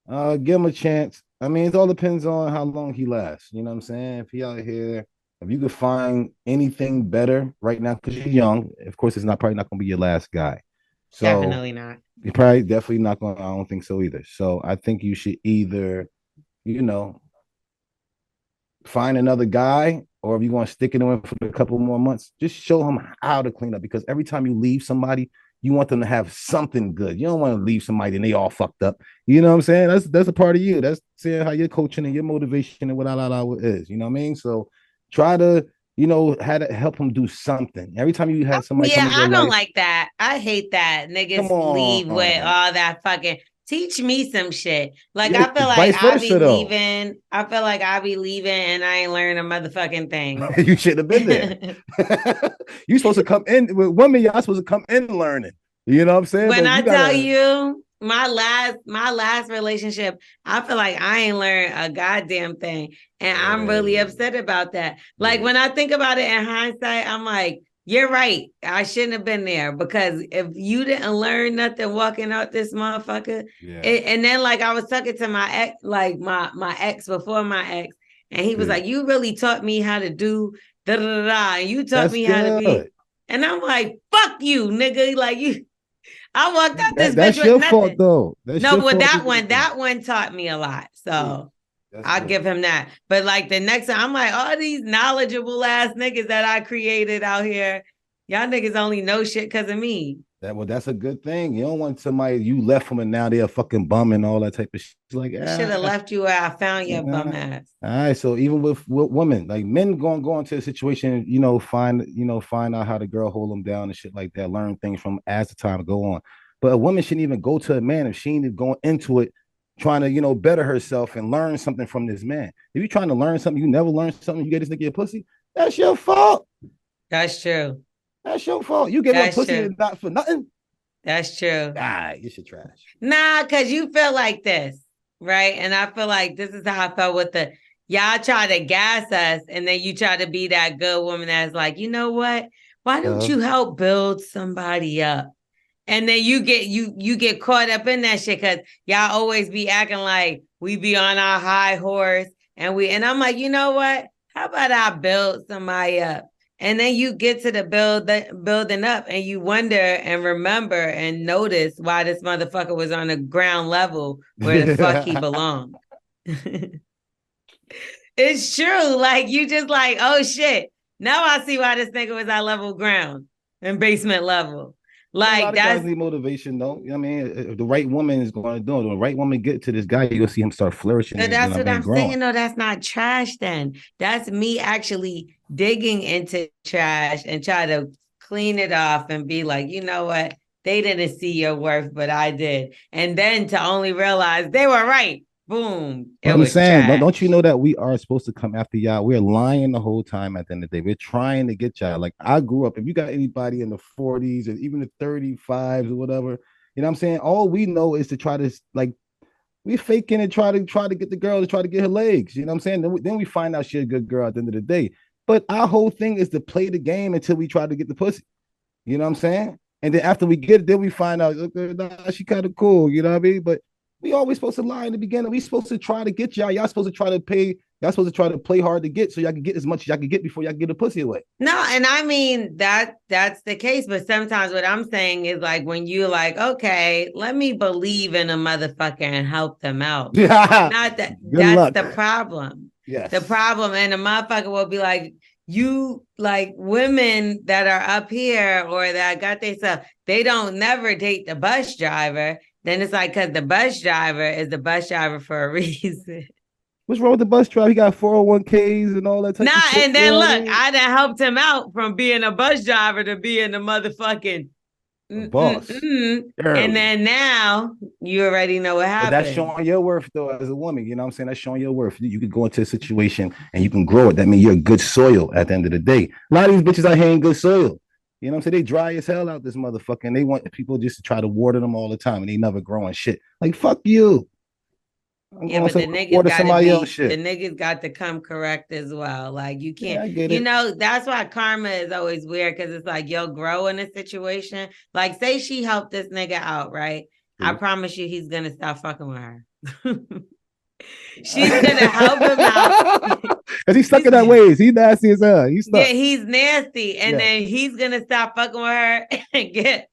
Speaker 2: give him a chance. I mean, it all depends on how long he lasts. You know what I'm saying? If he out here, if you could find anything better right now, because you're young, of course, it's not probably not gonna be your last guy. So
Speaker 1: Definitely not.
Speaker 2: you're probably definitely not gonna, I don't think so either. So I think you should either, you know, find another guy, or if you want to stick it in for a couple more months, just show him how to clean up. Because every time you leave somebody, you want them to have something good. You don't want to leave somebody and they all fucked up. You know what I'm saying? That's a part of you. That's saying how your coaching and your motivation and what is. You know what I mean? So try to, how to help them do something. Every time you have somebody come
Speaker 1: Yeah,
Speaker 2: in your
Speaker 1: I don't
Speaker 2: life,
Speaker 1: like that. I hate that
Speaker 2: come
Speaker 1: niggas leave with
Speaker 2: on.
Speaker 1: all that fucking. Teach me some shit. Like
Speaker 2: Yeah,
Speaker 1: I feel
Speaker 2: it's
Speaker 1: like
Speaker 2: vice
Speaker 1: I be
Speaker 2: versa though.
Speaker 1: leaving. I feel like I be leaving and I ain't learning a motherfucking thing.
Speaker 2: You should have been there. You supposed to come in with women. Y'all supposed to come in learning. You know what I'm saying?
Speaker 1: When
Speaker 2: But
Speaker 1: I
Speaker 2: you
Speaker 1: tell
Speaker 2: gotta.
Speaker 1: you my last relationship, I feel like I ain't learned a goddamn thing. And I'm really upset about that. Like when I think about it in hindsight, I'm like, you're right. I shouldn't have been there because if you didn't learn nothing walking out this motherfucker, and then like I was talking to my ex, like my ex before my ex, and he was like, "You really taught me how to do da da da da, and you taught me how to be." And I'm like, "Fuck you, nigga!" Like you. I walked out this bitch
Speaker 2: That's
Speaker 1: with
Speaker 2: your fault
Speaker 1: nothing.
Speaker 2: though. That's
Speaker 1: No,
Speaker 2: your
Speaker 1: but
Speaker 2: fault.
Speaker 1: that one taught me a lot. So I'll give him that. But like the next time, I'm like, all these knowledgeable ass niggas that I created out here, y'all niggas only know shit because of me.
Speaker 2: That's a good thing. You don't want somebody you left them and now they're a fucking bum and all that type of shit. Like,
Speaker 1: I should have left you where I found your bum ass.
Speaker 2: All right. So even with women, like men going go into a situation, find out how the girl hold them down and shit like that, learn things from as the time go on. But a woman shouldn't even go to a man if she ain't going into it trying to, better herself and learn something from this man. If you're trying to learn something, you never learn something, you get this nigga a pussy, that's your fault.
Speaker 1: That's true.
Speaker 2: That's your fault. You give him pussy and not for nothing.
Speaker 1: That's true.
Speaker 2: You should trash.
Speaker 1: Nah, because you feel like this, right? And I feel like this is how I felt with y'all try to gas us, and then you try to be that good woman that's like, you know what? Why don't you help build somebody up? And then you get caught up in that shit because y'all always be acting like we be on our high horse and I'm like, you know what? How about I build somebody up? And then you get to the building up and you wonder and remember and notice why this motherfucker was on the ground level where the fuck he belonged. It's true. Like you just like, oh shit. Now I see why this nigga was at level ground and basement level. Like
Speaker 2: a lot of guys need motivation, though. You know what I mean, if the right woman is going to do it, when the right woman get to this guy, you're gonna see him start flourishing.
Speaker 1: So that's what I'm saying. No, that's not trash. Then that's me actually digging into trash and try to clean it off and be like, you know what? They didn't see your worth, but I did. And then to only realize they were right. Boom.
Speaker 2: I'm saying, don't you know that we are supposed to come after y'all? We're lying the whole time at the end of the day. We're trying to get y'all. Like I grew up, if you got anybody in the 40s or even the 35s or whatever, you know what I'm saying? All we know is to try to like we faking and try to get the girl to try to get her legs. You know what I'm saying? Then we find out she's a good girl at the end of the day. But our whole thing is to play the game until we try to get the pussy. You know what I'm saying? And then after we get it, then we find out, okay, nah, she kind of cool, you know what I mean? But we always supposed to lie in the beginning. We supposed to try to get y'all. Y'all supposed to try to pay. Y'all supposed to try to play hard to get so y'all can get as much as y'all can get before y'all get the pussy away.
Speaker 1: No, and I mean that's the case. But sometimes what I'm saying is like when you like, okay, let me believe in a motherfucker and help them out.
Speaker 2: Yeah.
Speaker 1: Not that
Speaker 2: Good
Speaker 1: that's
Speaker 2: luck.
Speaker 1: the problem.
Speaker 2: Yes.
Speaker 1: The problem, and the motherfucker will be like, you like women that are up here or that got their stuff, they don't never date the bus driver. Then it's like, because the bus driver is the bus driver for a reason.
Speaker 2: What's wrong with the bus driver? He got 401ks and all that type of shit.
Speaker 1: And then look, I done helped him out from being a bus driver to being a motherfucking
Speaker 2: boss.
Speaker 1: And then now you already know what happened.
Speaker 2: But that's showing your worth, though, as a woman. You know what I'm saying? That's showing your worth. You can go into a situation and you can grow it. That means you're good soil at the end of the day. A lot of these bitches out here ain't good soil. You know what I'm saying? They dry as hell out this motherfucker, and they want people just to try to water them all the time, and they never growing shit. Like, fuck you.
Speaker 1: Yeah, but the niggas got to come correct as well. Like you can't, that's why karma is always weird because it's like you'll grow in a situation. Like, say she helped this nigga out, right? I promise you, he's gonna stop fucking with her. She's gonna help him out.
Speaker 2: Cause he's stuck in that ways. He's nasty as hell. He's stuck.
Speaker 1: Yeah, he's nasty, and then he's gonna stop fucking with her and get.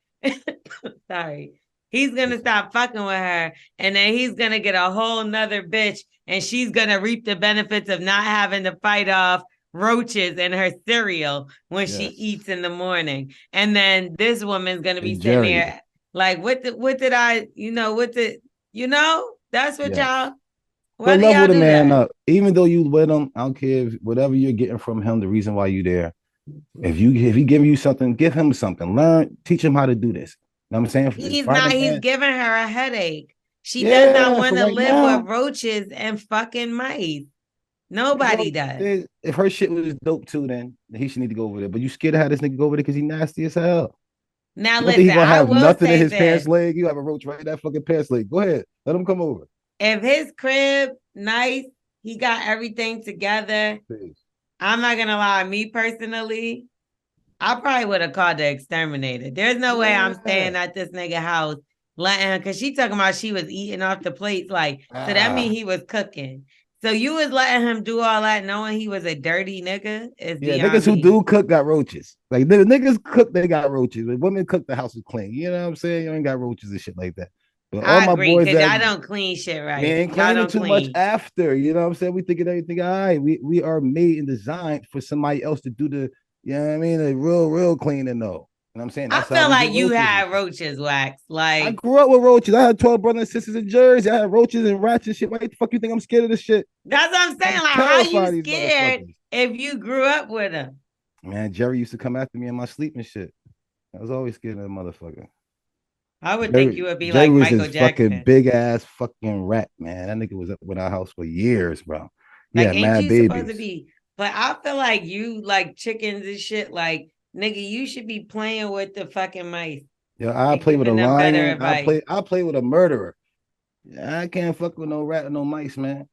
Speaker 1: Sorry. He's gonna stop fucking with her, and then he's gonna get a whole nother bitch, and she's gonna reap the benefits of not having to fight off roaches in her cereal when she
Speaker 2: Yes.
Speaker 1: eats in the morning. And then this woman's gonna be
Speaker 2: It's
Speaker 1: sitting
Speaker 2: Jerry.
Speaker 1: there like, what did I, that's what
Speaker 2: Yes.
Speaker 1: y'all, why
Speaker 2: But
Speaker 1: do y'all
Speaker 2: level the
Speaker 1: do
Speaker 2: man
Speaker 1: that?
Speaker 2: up. Even though you with him, I don't care if whatever you're getting from him, the reason why you there. If he give you something, give him something. Learn, teach him how to do this. You know what I'm saying? Find a
Speaker 1: He's
Speaker 2: man.
Speaker 1: giving her a headache. She does not
Speaker 2: Yeah,
Speaker 1: want
Speaker 2: for
Speaker 1: to
Speaker 2: right
Speaker 1: live with
Speaker 2: now.
Speaker 1: roaches and fucking mice. Nobody
Speaker 2: Well,
Speaker 1: does.
Speaker 2: if her shit was dope too, then he should need to go over there. But you scared to have this nigga go over there because he nasty as hell.
Speaker 1: Now
Speaker 2: You don't think he
Speaker 1: listen,
Speaker 2: gonna
Speaker 1: I
Speaker 2: have
Speaker 1: will
Speaker 2: nothing in
Speaker 1: say
Speaker 2: his
Speaker 1: this.
Speaker 2: pants leg? You have a roach right in that fucking pants leg. Go ahead, let him come over.
Speaker 1: If his crib nice, he got everything together.
Speaker 2: Please.
Speaker 1: I'm not gonna lie, me personally, I probably would have called the exterminator. There's no way I'm
Speaker 2: Yeah.
Speaker 1: staying at this nigga house letting her, because she talking about she was eating off the plates. Like, so that means
Speaker 2: Ah.
Speaker 1: he was cooking. So you was letting him do all that knowing he was a dirty nigga is
Speaker 2: Yeah,
Speaker 1: beyond
Speaker 2: niggas who
Speaker 1: me.
Speaker 2: do cook got roaches. Like the niggas cook, they got roaches. When women cook, the house is clean. You know what I'm saying? You ain't got roaches and shit like that. But all
Speaker 1: I
Speaker 2: my
Speaker 1: agree,
Speaker 2: boys
Speaker 1: because
Speaker 2: that
Speaker 1: y'all don't clean shit
Speaker 2: we
Speaker 1: right.
Speaker 2: ain't
Speaker 1: Y'all
Speaker 2: cleaning
Speaker 1: don't
Speaker 2: too much
Speaker 1: clean.
Speaker 2: after. You know what I'm saying? We thinking everything all right. We are made and designed for somebody else to do the, you know what I mean? The real cleaning though. You know what I'm saying?
Speaker 1: I
Speaker 2: That's how
Speaker 1: feel
Speaker 2: we get
Speaker 1: like you
Speaker 2: roaches.
Speaker 1: had roaches, Wax.
Speaker 2: I
Speaker 1: Like,
Speaker 2: grew up with roaches. I had 12 brothers and sisters in Jersey. I had roaches and rats and shit. Why the fuck you think I'm scared of this shit?
Speaker 1: that's what I'm saying.
Speaker 2: I'm
Speaker 1: Like, how
Speaker 2: terrified
Speaker 1: you
Speaker 2: of these
Speaker 1: scared
Speaker 2: motherfuckers.
Speaker 1: if you grew up with them?
Speaker 2: Man, Jerry used to come after me in my sleep and shit. I was always scared of that motherfucker.
Speaker 1: I would think you
Speaker 2: Jerry,
Speaker 1: would be
Speaker 2: Jerry
Speaker 1: like
Speaker 2: was
Speaker 1: Michael
Speaker 2: this fucking
Speaker 1: Jackson.
Speaker 2: big ass fucking rat, man. That nigga was up with our house for years, bro. He
Speaker 1: Like,
Speaker 2: had
Speaker 1: ain't
Speaker 2: mad
Speaker 1: you supposed to
Speaker 2: babies.
Speaker 1: be? But I feel like you like chickens and shit. Like, nigga, you should be playing with the fucking mice
Speaker 2: Yeah, I
Speaker 1: and
Speaker 2: play with a
Speaker 1: giving them better
Speaker 2: lion. I
Speaker 1: advice.
Speaker 2: play with a murderer. Yeah, I can't fuck with no rat or no mice, man.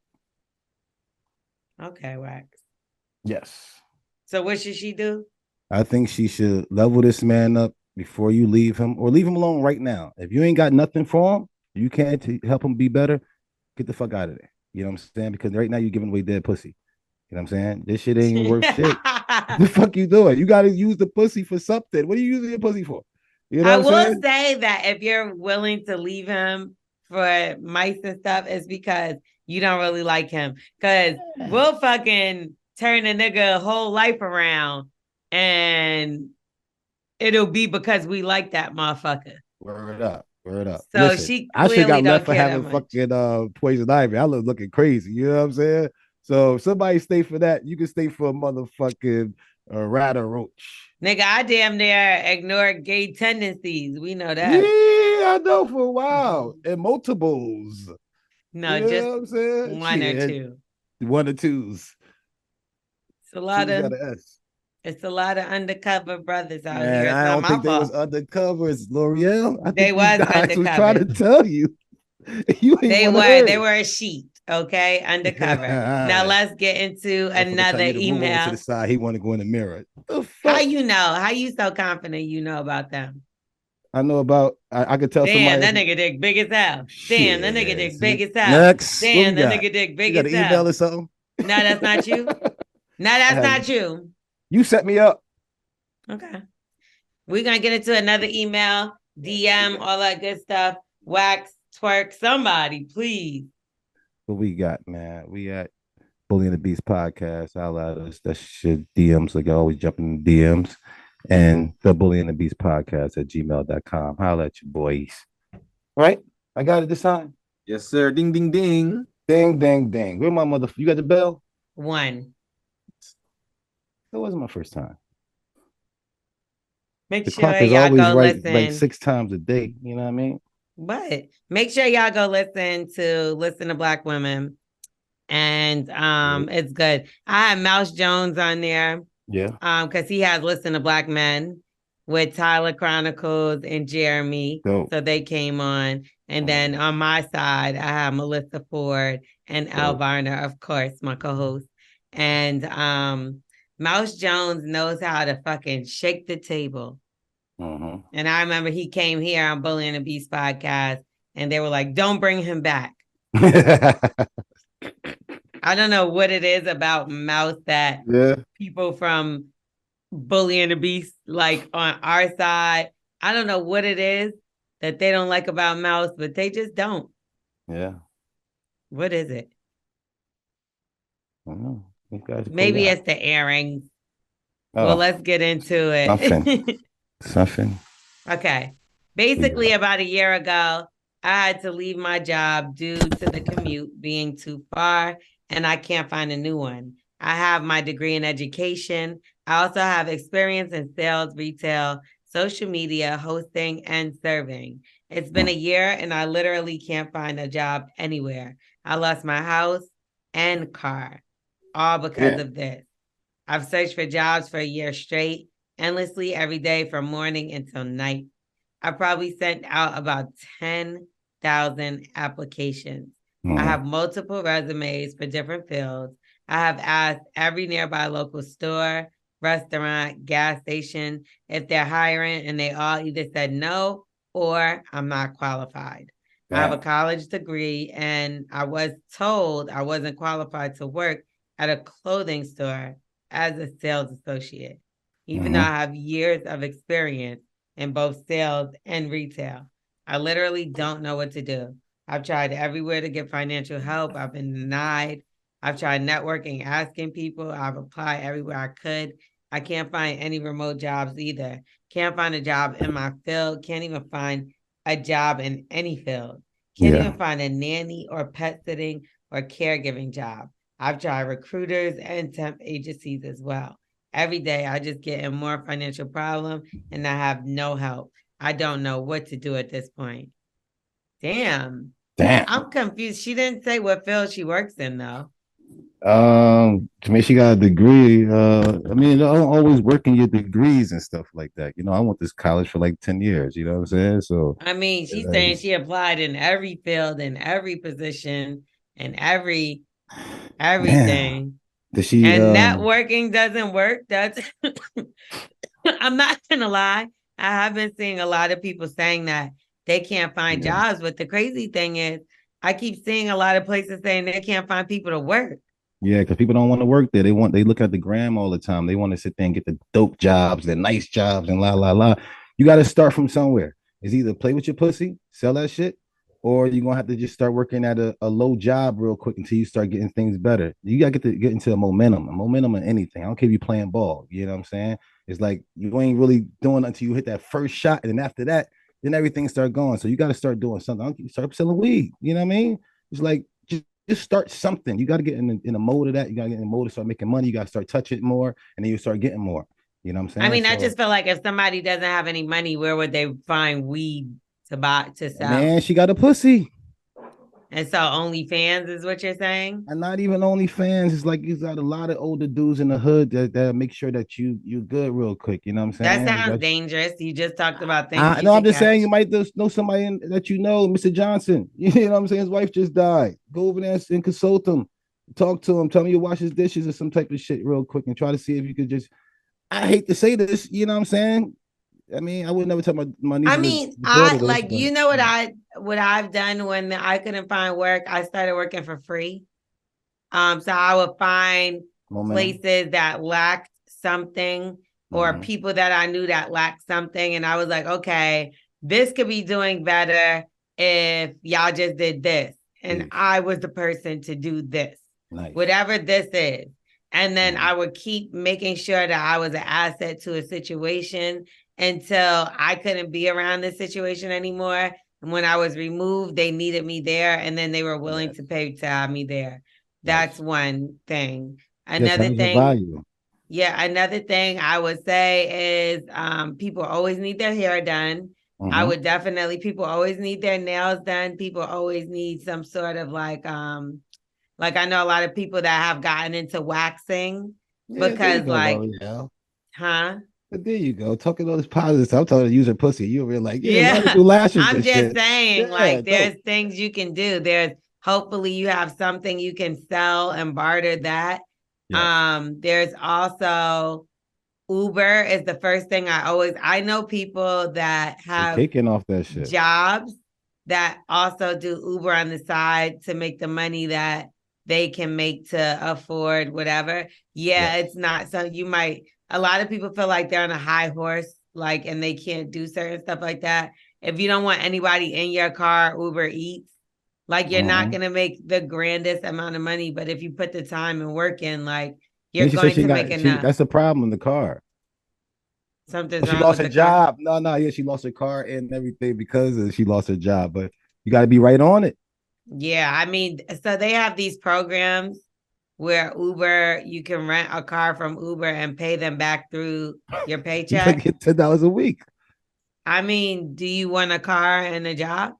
Speaker 1: Okay, Wax.
Speaker 2: Yes.
Speaker 1: So what should she do?
Speaker 2: I think she should level this man up before you leave him or leave him alone right now. If you ain't got nothing for him, you can't help him be better, get the fuck out of there. You know what I'm saying? Because right now you're giving away dead pussy. You know what I'm saying? This shit ain't worth shit. What the fuck you doing? You got to use the pussy for something. What are you using your pussy for? You know
Speaker 1: I
Speaker 2: what I'm
Speaker 1: will
Speaker 2: saying?
Speaker 1: say that if you're willing to leave him for mice and stuff, it's because you don't really like him. Because we'll fucking turn a nigga whole life around and it'll be because we like that motherfucker.
Speaker 2: Word up. Word up.
Speaker 1: So
Speaker 2: Listen,
Speaker 1: she
Speaker 2: I should have
Speaker 1: clearly
Speaker 2: got left
Speaker 1: don't
Speaker 2: for
Speaker 1: care that
Speaker 2: having
Speaker 1: much.
Speaker 2: fucking poison ivy. I was looking crazy. You know what I'm saying? So if somebody stay for that, you can stay for a motherfucking rat or roach.
Speaker 1: Nigga, I damn near ignored gay tendencies. We know
Speaker 2: Yeah,
Speaker 1: that.
Speaker 2: I know for a while. And multiples.
Speaker 1: No,
Speaker 2: You
Speaker 1: just
Speaker 2: know what I'm saying?
Speaker 1: one or
Speaker 2: Shit.
Speaker 1: two.
Speaker 2: One or twos.
Speaker 1: It's a lot
Speaker 2: Twos got
Speaker 1: of
Speaker 2: an S.
Speaker 1: undercover brothers out
Speaker 2: Man,
Speaker 1: here. It's
Speaker 2: I
Speaker 1: not
Speaker 2: don't
Speaker 1: my
Speaker 2: think they was
Speaker 1: fault.
Speaker 2: undercover. It's L'Oreal. I
Speaker 1: They
Speaker 2: think these
Speaker 1: was
Speaker 2: guys was trying to
Speaker 1: undercover.
Speaker 2: tell you. You ain't want to
Speaker 1: They
Speaker 2: hear
Speaker 1: were a sheet, okay,
Speaker 2: it.
Speaker 1: undercover. Now
Speaker 2: All right.
Speaker 1: let's get into
Speaker 2: Motherfucker tell
Speaker 1: another
Speaker 2: you to move over to the
Speaker 1: email.
Speaker 2: side. He want to go in the mirror. The
Speaker 1: How
Speaker 2: fuck?
Speaker 1: you know? How you so confident you know about them?
Speaker 2: I know about. I could tell
Speaker 1: Damn,
Speaker 2: somebody.
Speaker 1: that nigga dick big as hell. Damn, that nigga
Speaker 2: Shit.
Speaker 1: dick big
Speaker 2: See?
Speaker 1: as hell.
Speaker 2: Next, what we
Speaker 1: Damn, that
Speaker 2: got?
Speaker 1: nigga dick
Speaker 2: You
Speaker 1: big
Speaker 2: got
Speaker 1: as
Speaker 2: an email
Speaker 1: hell.
Speaker 2: or something?
Speaker 1: No, that's not you. No, that's
Speaker 2: have,
Speaker 1: not you.
Speaker 2: you set me up.
Speaker 1: Okay. We're gonna get into another email, DM, all that good stuff. Wax, twerk, somebody, please.
Speaker 2: What we got, man? We at Bully and the Beast podcast. I'll at us. That's your DMs. Like I always jump in the DMs. And the Bully and the Beast podcast at gmail.com. Holla at your boys. Right? I got it this time.
Speaker 3: Yes, sir. Ding, ding, ding.
Speaker 2: Ding, ding, ding. Where my mother? You got the bell?
Speaker 1: One.
Speaker 2: That wasn't my first time.
Speaker 1: Make
Speaker 2: The
Speaker 1: sure
Speaker 2: clock is
Speaker 1: y'all
Speaker 2: always
Speaker 1: go
Speaker 2: right like
Speaker 1: listen.
Speaker 2: 6 times a day. You know what I mean?
Speaker 1: But make sure y'all go listen to Black Women. And it's good. I had Mouse Jones on there.
Speaker 2: Yeah.
Speaker 1: Because he has Listen to Black Men with Tyler Chronicles and Jeremy.
Speaker 2: Dope.
Speaker 1: So they came on. And then on my side, I have Melissa Ford and Al Varner, of course, my co-host. And Mouse Jones knows how to fucking shake the table. And I remember he came here on Bully and the Beast podcast, and they were like, don't bring him back. I don't know what it is about Mouse that people from Bully and the Beast, like on our side, I don't know what it is that they don't like about Mouse, but they just don't.
Speaker 2: Yeah.
Speaker 1: What is it?
Speaker 2: I don't know. You guys pull
Speaker 1: Maybe
Speaker 2: out.
Speaker 1: it's the earrings. Well,
Speaker 2: Oh,
Speaker 1: let's get into
Speaker 2: something.
Speaker 1: it.
Speaker 2: Something.
Speaker 1: Okay.
Speaker 2: Yeah.
Speaker 1: Basically, about a year ago, I had to leave my job due to the commute being too far, and I can't find a new one. I have my degree in education. I also have experience in sales, retail, social media, hosting, and serving. It's been a year, and I literally can't find a job anywhere. I lost my house and car, all because
Speaker 2: Yeah.
Speaker 1: of this. I've searched for jobs for a year straight, endlessly every day from morning until night. I probably sent out about 10,000 applications. I
Speaker 2: Mm.
Speaker 1: have multiple resumes for different fields. I have asked every nearby local store, restaurant, gas station if they're hiring, and they all either said no or I'm not qualified. I have a
Speaker 2: Damn.
Speaker 1: college degree, and I was told I wasn't qualified to work at a clothing store as a sales associate, even though
Speaker 2: Mm-hmm.
Speaker 1: I have years of experience in both sales and retail. I literally don't know what to do. I've tried everywhere to get financial help. I've been denied. I've tried networking, asking people. I've applied everywhere I could. I can't find any remote jobs either. Can't find a job in my field. Can't even find a job in any field. Can't
Speaker 2: Yeah.
Speaker 1: even find a nanny or pet sitting or caregiving job. I've tried recruiters and temp agencies as well. Every day I just get in more financial problem and I have no help. I don't know what to do at this point. Damn.
Speaker 2: Damn.
Speaker 1: I'm confused. She didn't say what field she works in though.
Speaker 2: To me, she got a degree. I mean, don't always work in your degrees and stuff like that. You know, I went to college for like 10 years. You know what I'm saying? So,
Speaker 1: I mean, she's
Speaker 2: like,
Speaker 1: saying she applied in every field, in every position, and
Speaker 2: damn.
Speaker 1: everything.
Speaker 2: Did she?
Speaker 1: And networking doesn't work. That's I'm not gonna lie. I have been seeing a lot of people saying that they can't find
Speaker 2: Yeah.
Speaker 1: jobs, but the crazy thing is I keep seeing a lot of places saying they can't find people to work.
Speaker 2: Yeah, because people don't want to work there. They look at the gram all the time. They want to sit there and get the dope jobs, the nice jobs, and la la la. You got to start from somewhere. It's either play with your pussy, sell that shit, or you're gonna have to just start working at a low job real quick until you start getting things better. You gotta get into a momentum in anything. I don't care if you're playing ball. You know what I'm saying? It's like you ain't really doing until you hit that first shot, and then after that, then everything start going. So you got to start doing something. You start selling weed. You know what I mean? It's like just start something. You got to get in a mode of that. You got to get in the mode to start making money. You got to start touching it more, and then you start getting more. You know what I'm
Speaker 1: I
Speaker 2: saying?
Speaker 1: mean, I
Speaker 2: So,
Speaker 1: just feel like if somebody doesn't have any money, where would they find weed to buy to sell?
Speaker 2: man, she got a pussy.
Speaker 1: And so OnlyFans is what you're saying?
Speaker 2: And not even OnlyFans. It's like you got a lot of older dudes in the hood that make sure that you good real quick. You know what I'm
Speaker 1: That
Speaker 2: saying?
Speaker 1: sounds
Speaker 2: That's,
Speaker 1: dangerous. You just talked about things
Speaker 2: I
Speaker 1: you
Speaker 2: know. I'm
Speaker 1: should
Speaker 2: just saying
Speaker 1: catch.
Speaker 2: you might just know somebody that you know, Mr. Johnson. You know what I'm saying? His wife just died. Go over there and consult him. Talk to him. Tell him you wash his dishes or some type of shit real quick and try to see if you could just. I hate to say this. You know what I'm saying? I mean, I would never tell my
Speaker 1: I
Speaker 2: nieces and
Speaker 1: mean, I
Speaker 2: daughter this,
Speaker 1: like
Speaker 2: but
Speaker 1: you know what I've done when I couldn't find work. I started working for free. So I would find
Speaker 2: momentum.
Speaker 1: places that lacked something or
Speaker 2: Mm-hmm.
Speaker 1: people that I knew that lacked something. And I was like, okay, this could be doing better if y'all just did this. And
Speaker 2: Peace.
Speaker 1: I was the person to do this,
Speaker 2: Nice.
Speaker 1: whatever this is. And then
Speaker 2: Mm-hmm.
Speaker 1: I would keep making sure that I was an asset to a situation until I couldn't be around this situation anymore. And when I was removed, they needed me there, and then they were willing
Speaker 2: Yes.
Speaker 1: to pay to have me there. That's
Speaker 2: Nice.
Speaker 1: one thing.
Speaker 2: Yes,
Speaker 1: Another
Speaker 2: how's your
Speaker 1: thing,
Speaker 2: value?
Speaker 1: yeah, another thing I would say is people always need their hair done. I
Speaker 2: Mm-hmm.
Speaker 1: would definitely, people always need their nails done. People always need some sort of like I know a lot of people that have gotten into waxing
Speaker 2: Yeah, there you
Speaker 1: because
Speaker 2: go,
Speaker 1: like,
Speaker 2: L'Oreal.
Speaker 1: huh?
Speaker 2: But there you go. Talking all this positive stuff. I'm talking to use her pussy. You were like, yeah, learn to
Speaker 1: Yeah,
Speaker 2: do lashes
Speaker 1: I'm
Speaker 2: and
Speaker 1: just
Speaker 2: shit.
Speaker 1: saying,
Speaker 2: Yeah,
Speaker 1: like,
Speaker 2: dope.
Speaker 1: there's things you can do. There's hopefully you have something you can sell and barter that.
Speaker 2: Yes.
Speaker 1: There's also Uber is the first thing I know people that
Speaker 2: They
Speaker 1: have
Speaker 2: caking off that shit.
Speaker 1: jobs that also do Uber on the side to make the money that they can make to afford whatever. Yeah,
Speaker 2: Yes.
Speaker 1: it's not so you might a lot of people feel like they're on a high horse, like and they can't do certain stuff like that. If you don't want anybody in your car, Uber Eats. Like you're not gonna make the grandest amount of money, but if you put the time and work in, like you're
Speaker 2: Then she said
Speaker 1: going
Speaker 2: she
Speaker 1: to make
Speaker 2: got
Speaker 1: enough.
Speaker 2: that's the problem in the car.
Speaker 1: Something's
Speaker 2: She
Speaker 1: wrong
Speaker 2: lost
Speaker 1: with
Speaker 2: her
Speaker 1: the car.
Speaker 2: job. No, yeah, she lost her car and everything because she lost her job. But you got to be right on it.
Speaker 1: Yeah, I mean, so they have these programs where Uber, you can rent a car from Uber and pay them back through your
Speaker 2: You
Speaker 1: paycheck.
Speaker 2: get $10 a week.
Speaker 1: I mean, do you want a car and a job?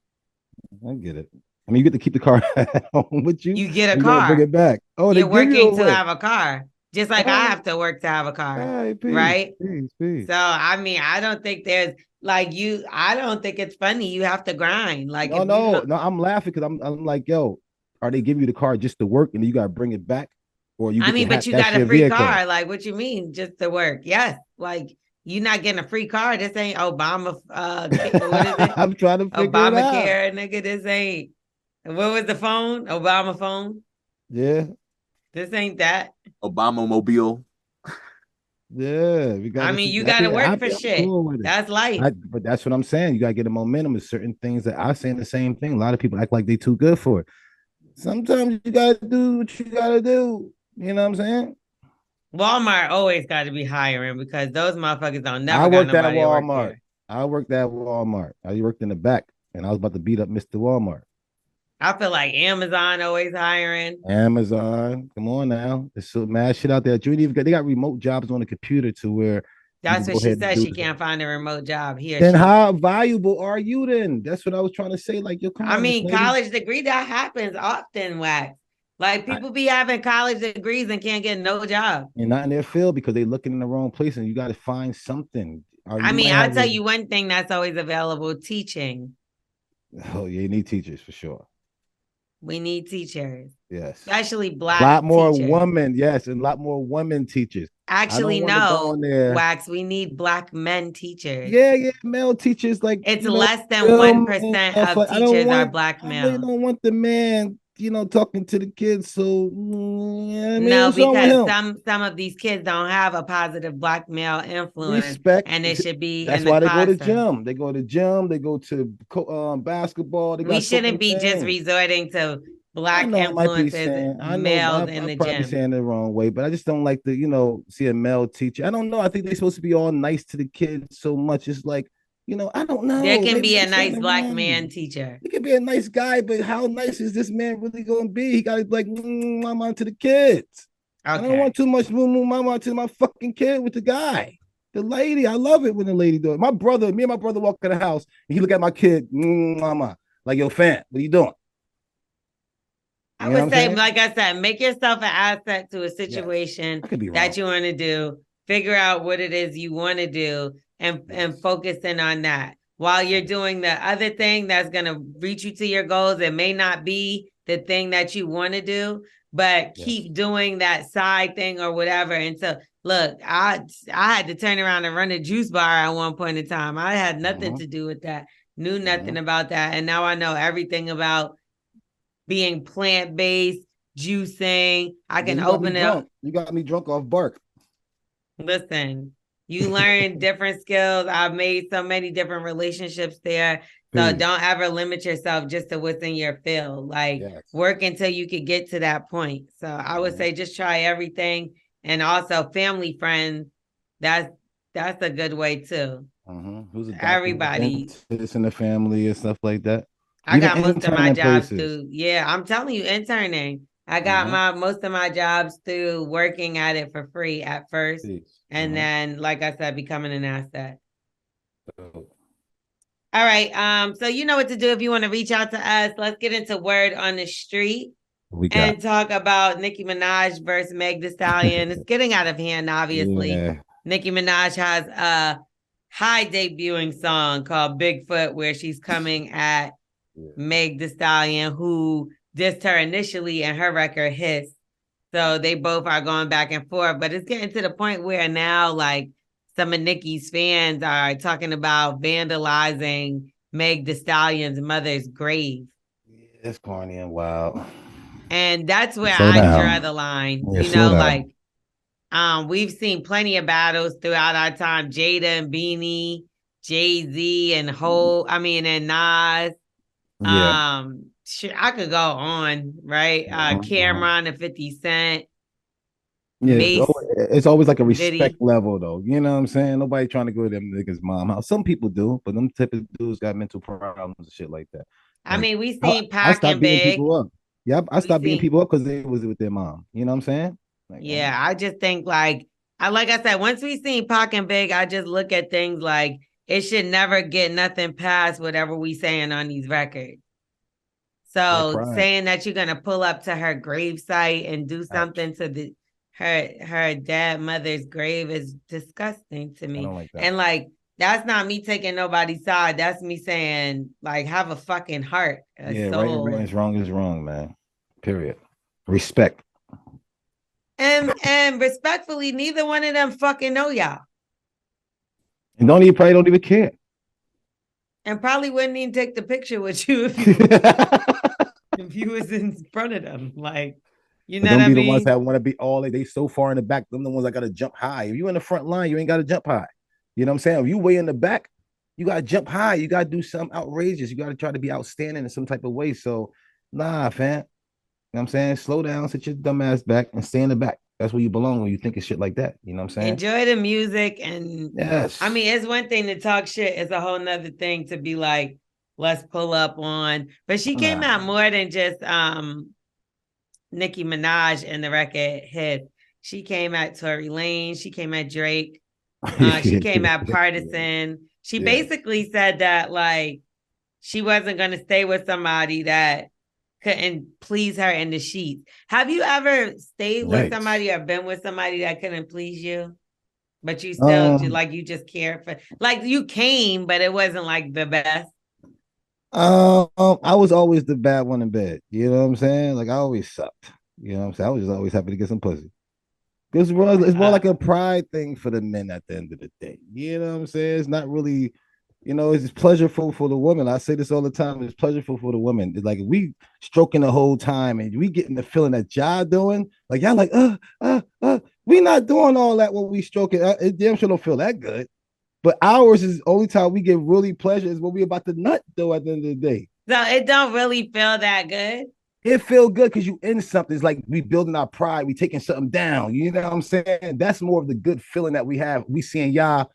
Speaker 2: I get it. I mean, you get to keep the car at home with you.
Speaker 1: You get a
Speaker 2: And you got to bring
Speaker 1: car.
Speaker 2: it back. Oh, they
Speaker 1: You're
Speaker 2: give you
Speaker 1: working
Speaker 2: a
Speaker 1: to
Speaker 2: whip.
Speaker 1: have a car, just like I
Speaker 2: Oh,
Speaker 1: have to work to have a car,
Speaker 2: all right, peace,
Speaker 1: right?
Speaker 2: peace.
Speaker 1: So, I mean, I don't think there's like I don't think it's funny. You have to grind. Like
Speaker 2: No,
Speaker 1: if you
Speaker 2: no,
Speaker 1: don't,
Speaker 2: no. I'm laughing because I'm like, yo, are they giving you the car just to work and then you got to bring it back, or you
Speaker 1: I
Speaker 2: get to
Speaker 1: mean, but
Speaker 2: have
Speaker 1: you
Speaker 2: that's
Speaker 1: got a
Speaker 2: your
Speaker 1: free
Speaker 2: vehicle?
Speaker 1: car. Like, what you mean, just to work? Yes. Like, you're not getting a free car. This ain't Obama. What is it?
Speaker 2: I'm trying to figure it out.
Speaker 1: Obamacare, nigga. This ain't. What was the phone? Obama phone.
Speaker 2: Yeah,
Speaker 1: This ain't that.
Speaker 3: Obama mobile.
Speaker 2: yeah. We got
Speaker 1: I
Speaker 2: to
Speaker 1: mean,
Speaker 2: see.
Speaker 1: you
Speaker 2: I
Speaker 1: got to
Speaker 2: think
Speaker 1: work for
Speaker 2: I'm
Speaker 1: shit.
Speaker 2: cool with it.
Speaker 1: That's life.
Speaker 2: But that's what I'm saying. You got to get a momentum of certain things that I'm saying the same thing. A lot of people act like they too good for it. Sometimes you got to do what you got to do. You know what I'm saying?
Speaker 1: Walmart always got to be hiring because those motherfuckers don't
Speaker 2: I
Speaker 1: never got
Speaker 2: worked at
Speaker 1: nobody to work
Speaker 2: Walmart.
Speaker 1: there.
Speaker 2: I worked at Walmart. I worked in the back, and I was about to beat up Mr. Walmart.
Speaker 1: I feel like Amazon always hiring.
Speaker 2: Amazon, come on now. There's so mad shit out there. You ain't even got, they got remote jobs on the computer to where you can
Speaker 1: That's what
Speaker 2: go
Speaker 1: she
Speaker 2: ahead and
Speaker 1: said.
Speaker 2: do
Speaker 1: She
Speaker 2: that.
Speaker 1: can't find a remote job. He or
Speaker 2: Then
Speaker 1: she.
Speaker 2: how valuable are you then? That's what I was trying to say. Like, yo, come
Speaker 1: I
Speaker 2: on, Miss
Speaker 1: mean,
Speaker 2: Lady.
Speaker 1: college degree, that happens often, Wax. Like
Speaker 2: I,
Speaker 1: people be having college degrees and can't get no job.
Speaker 2: you're not in their field because they're looking in the wrong place, and you got to find something. Or
Speaker 1: I
Speaker 2: you
Speaker 1: mean,
Speaker 2: might
Speaker 1: I'll
Speaker 2: have
Speaker 1: tell
Speaker 2: a
Speaker 1: you one thing that's always available, teaching.
Speaker 2: oh, yeah, you need teachers for sure.
Speaker 1: We need teachers,
Speaker 2: Yes.
Speaker 1: especially
Speaker 2: A
Speaker 1: Black
Speaker 2: lot more
Speaker 1: teachers.
Speaker 2: women, yes, and a lot more women teachers. I don't
Speaker 1: Actually,
Speaker 2: want to go
Speaker 1: no,
Speaker 2: in there.
Speaker 1: Wax, we need Black men teachers.
Speaker 2: Yeah, yeah, male teachers like
Speaker 1: It's
Speaker 2: you know
Speaker 1: less than
Speaker 2: film and
Speaker 1: 1%
Speaker 2: stuff
Speaker 1: of
Speaker 2: like. I don't
Speaker 1: teachers are
Speaker 2: want.
Speaker 1: Black
Speaker 2: I really
Speaker 1: male.
Speaker 2: don't want the man, talking to the kids. So yeah, I mean,
Speaker 1: No,
Speaker 2: what's wrong with
Speaker 1: because
Speaker 2: him?
Speaker 1: some of these kids don't have a positive Black male influence,
Speaker 2: Respect.
Speaker 1: and it should be
Speaker 2: That's
Speaker 1: in the
Speaker 2: why they go to
Speaker 1: classroom.
Speaker 2: gym. They go to gym. They go to basketball. They
Speaker 1: We
Speaker 2: got so
Speaker 1: shouldn't
Speaker 2: many
Speaker 1: be just
Speaker 2: things.
Speaker 1: resorting to
Speaker 2: I
Speaker 1: Black
Speaker 2: know I might be
Speaker 1: influences,
Speaker 2: saying, I know
Speaker 1: males in
Speaker 2: I'm
Speaker 1: the
Speaker 2: probably
Speaker 1: gym.
Speaker 2: saying it the wrong way, but I just don't like to, see a male teacher. I don't know. I think they're supposed to be all nice to the kids so much. It's like, I don't
Speaker 1: There
Speaker 2: know.
Speaker 1: can
Speaker 2: Maybe
Speaker 1: be a
Speaker 2: I'm saying
Speaker 1: nice
Speaker 2: it
Speaker 1: Black man
Speaker 2: wrong.
Speaker 1: teacher.
Speaker 2: He could be a nice guy, but how nice is this man really going to be? He got to like mama to the kids. I don't want
Speaker 1: Okay.
Speaker 2: too much moo mama to my fucking kid with the guy. The lady, I love it when the lady do it. Me and my brother walk in the house and he look at my kid, mama, like, yo, fam, what are you doing?
Speaker 1: I
Speaker 2: You know what
Speaker 1: would
Speaker 2: I'm
Speaker 1: say,
Speaker 2: saying?
Speaker 1: like I said, make yourself an asset to a
Speaker 2: Yes.
Speaker 1: situation
Speaker 2: I could be wrong.
Speaker 1: that you want to do. Figure out what it is you want to do and focus in on that. While you're doing the other thing that's going to reach you to your goals, it may not be the thing that you want to do, but keep doing that side thing or whatever. And so, look, I had to turn around and run a juice bar at one point in time. I had nothing to do with that, knew nothing about that. And now I know everything about being plant-based, juicing. I can open it up.
Speaker 2: You got me drunk off bark.
Speaker 1: Listen, you learn different skills. I've made so many different relationships there. So don't ever limit yourself just to what's in your field. Like work until you could get to that point. So I would say just try everything. And also family friends. That's a good way too.
Speaker 2: Who's a doctor?
Speaker 1: Everybody.
Speaker 2: It's in the family and stuff like that.
Speaker 1: I
Speaker 2: Even
Speaker 1: got most of my
Speaker 2: interning
Speaker 1: jobs
Speaker 2: places.
Speaker 1: through, I'm telling you, interning. I got most of my jobs through working at it for free at first. And then, like I said, becoming an asset. All right. So you know what to do if you want to reach out to us. Let's get into word on the street and talk about Nicki Minaj versus Meg Thee Stallion. It's getting out of hand, obviously.
Speaker 2: Yeah.
Speaker 1: Nicki Minaj has a high debuting song called Bigfoot, where she's coming at Meg Thee Stallion, who dissed her initially and her record Hiss. So they both are going back and forth, but it's getting to the point where now, like, some of Nicki's fans are talking about vandalizing Meg Thee Stallion's mother's grave.
Speaker 2: It's corny and wild.
Speaker 1: And that's where
Speaker 2: Slow
Speaker 1: I
Speaker 2: down.
Speaker 1: draw the line.
Speaker 2: Yeah, slow down.
Speaker 1: Like, we've seen plenty of battles throughout our time. Jada and Beanie, Jay-Z and and Nas.
Speaker 2: Yeah.
Speaker 1: I could go on, right? Cameron and 50 Cent,
Speaker 2: Yeah,
Speaker 1: Mace,
Speaker 2: it's always like a respect
Speaker 1: Diddy.
Speaker 2: level, though. You know what I'm saying? Nobody trying to go to them niggas' mom house. Some people do, but them type of dudes got mental problems and shit like that.
Speaker 1: I
Speaker 2: Like,
Speaker 1: mean, we
Speaker 2: I,
Speaker 1: seen
Speaker 2: I
Speaker 1: Pac
Speaker 2: stopped
Speaker 1: and
Speaker 2: beating
Speaker 1: Big.
Speaker 2: people up. Yeah, I
Speaker 1: We
Speaker 2: stopped beating
Speaker 1: seen,
Speaker 2: people up because they was with their mom. You know what I'm saying?
Speaker 1: yeah, I just think like I said, once we seen Pac and Big, I just look at things like it should never get nothing past whatever we saying on these records.
Speaker 2: That
Speaker 1: So
Speaker 2: pride.
Speaker 1: saying that you're gonna pull up to her gravesite and do something to her dead mother's grave is disgusting to
Speaker 2: I
Speaker 1: me.
Speaker 2: don't like that.
Speaker 1: And like that's not me taking nobody's side. That's me saying like have a fucking heart, a
Speaker 2: Yeah, right and wrong
Speaker 1: soul.
Speaker 2: is wrong, man. Period. Respect.
Speaker 1: And respectfully, neither one of them fucking know y'all.
Speaker 2: And probably don't even care.
Speaker 1: And probably wouldn't even take the picture with you if you was in front of them. Like, you
Speaker 2: But
Speaker 1: know what
Speaker 2: them
Speaker 1: I
Speaker 2: be the ones
Speaker 1: mean?
Speaker 2: that want to be all they so far in the back. Them the ones that gotta jump high. If you in the front line, you ain't gotta jump high. You know what I'm saying? If you way in the back, you gotta jump high. You gotta do something outrageous. You gotta try to be outstanding in some type of way. So, nah, fam. You know what I'm saying? Slow down, sit your dumb ass back, and stay in the back. That's where you belong when you think of shit like that. You know what I'm saying?
Speaker 1: Enjoy the music. And I
Speaker 2: Yes.
Speaker 1: mean, it's one thing to talk shit, it's a whole nother thing to be like, let's pull up on. But she came out
Speaker 2: Nah.
Speaker 1: more than just Nicki Minaj and the record hit. She came at Tory Lane, she came at Drake, she came at Partisan. She
Speaker 2: Yeah.
Speaker 1: basically said that like she wasn't gonna stay with somebody that couldn't please her in the sheets. Have you ever stayed with somebody or been with somebody that couldn't please you? But you still like you just cared for like you came, but it wasn't like the best.
Speaker 2: I was always the bad one in bed. You know what I'm saying? Like I always sucked. You know what I'm saying? I was just always happy to get some pussy. It's more like a pride thing for the men at the end of the day. You know what I'm saying? It's not really, it's pleasurable for the woman. I say this all the time. It's pleasurable for the women. It's like we stroking the whole time and we getting the feeling that y'all doing. Like y'all like, we not doing all that when we stroking. It damn sure don't feel that good. But ours is the only time we get really pleasure is when we about to nut though at the end of the day.
Speaker 1: So it don't really feel that good.
Speaker 2: It feel good because you in something. It's like we building our pride. We taking something down. You know what I'm saying? That's more of the good feeling that we have. We seeing y'all,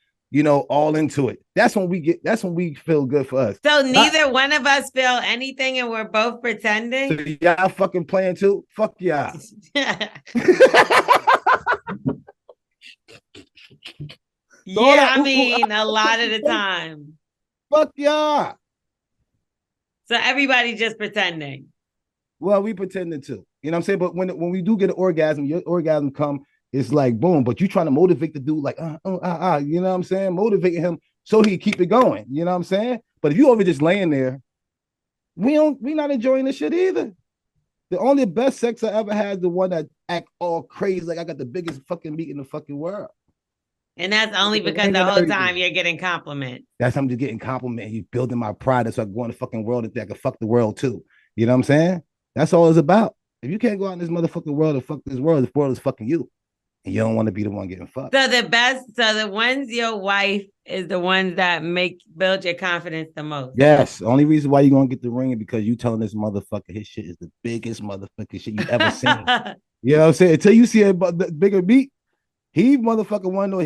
Speaker 2: all into it. That's when we feel good for us.
Speaker 1: So neither one of us feel anything and we're both pretending.
Speaker 2: So y'all fucking playing too? Fuck y'all.
Speaker 1: Yeah, I mean, a lot of the time.
Speaker 2: Fuck y'all.
Speaker 1: So everybody's just pretending.
Speaker 2: Well, we pretending too. You know what I'm saying? But when we do get an orgasm, your orgasm come, it's like boom. But you trying to motivate the dude, like, you know what I'm saying? Motivating him so he keep it going. You know what I'm saying? But if you over just laying there, we not enjoying this shit either. The only best sex I ever had is the one that act all crazy, like I got the biggest fucking meat in the fucking world.
Speaker 1: And that's only because the whole time you're getting compliments.
Speaker 2: That's I'm just getting compliments. He's building my pride. That's so I go in the fucking world and think I can fuck the world too. You know what I'm saying? That's all it's about. If you can't go out in this motherfucking world and fuck this world is fucking you. And you don't want to be the one getting fucked.
Speaker 1: So the ones your wife is the ones that build your confidence the most.
Speaker 2: Yes. The only reason why you're gonna get the ring is because you telling this motherfucker his shit is the biggest motherfucking shit you ever seen. You know what I'm saying? Until you see a bigger meat, he motherfucker want to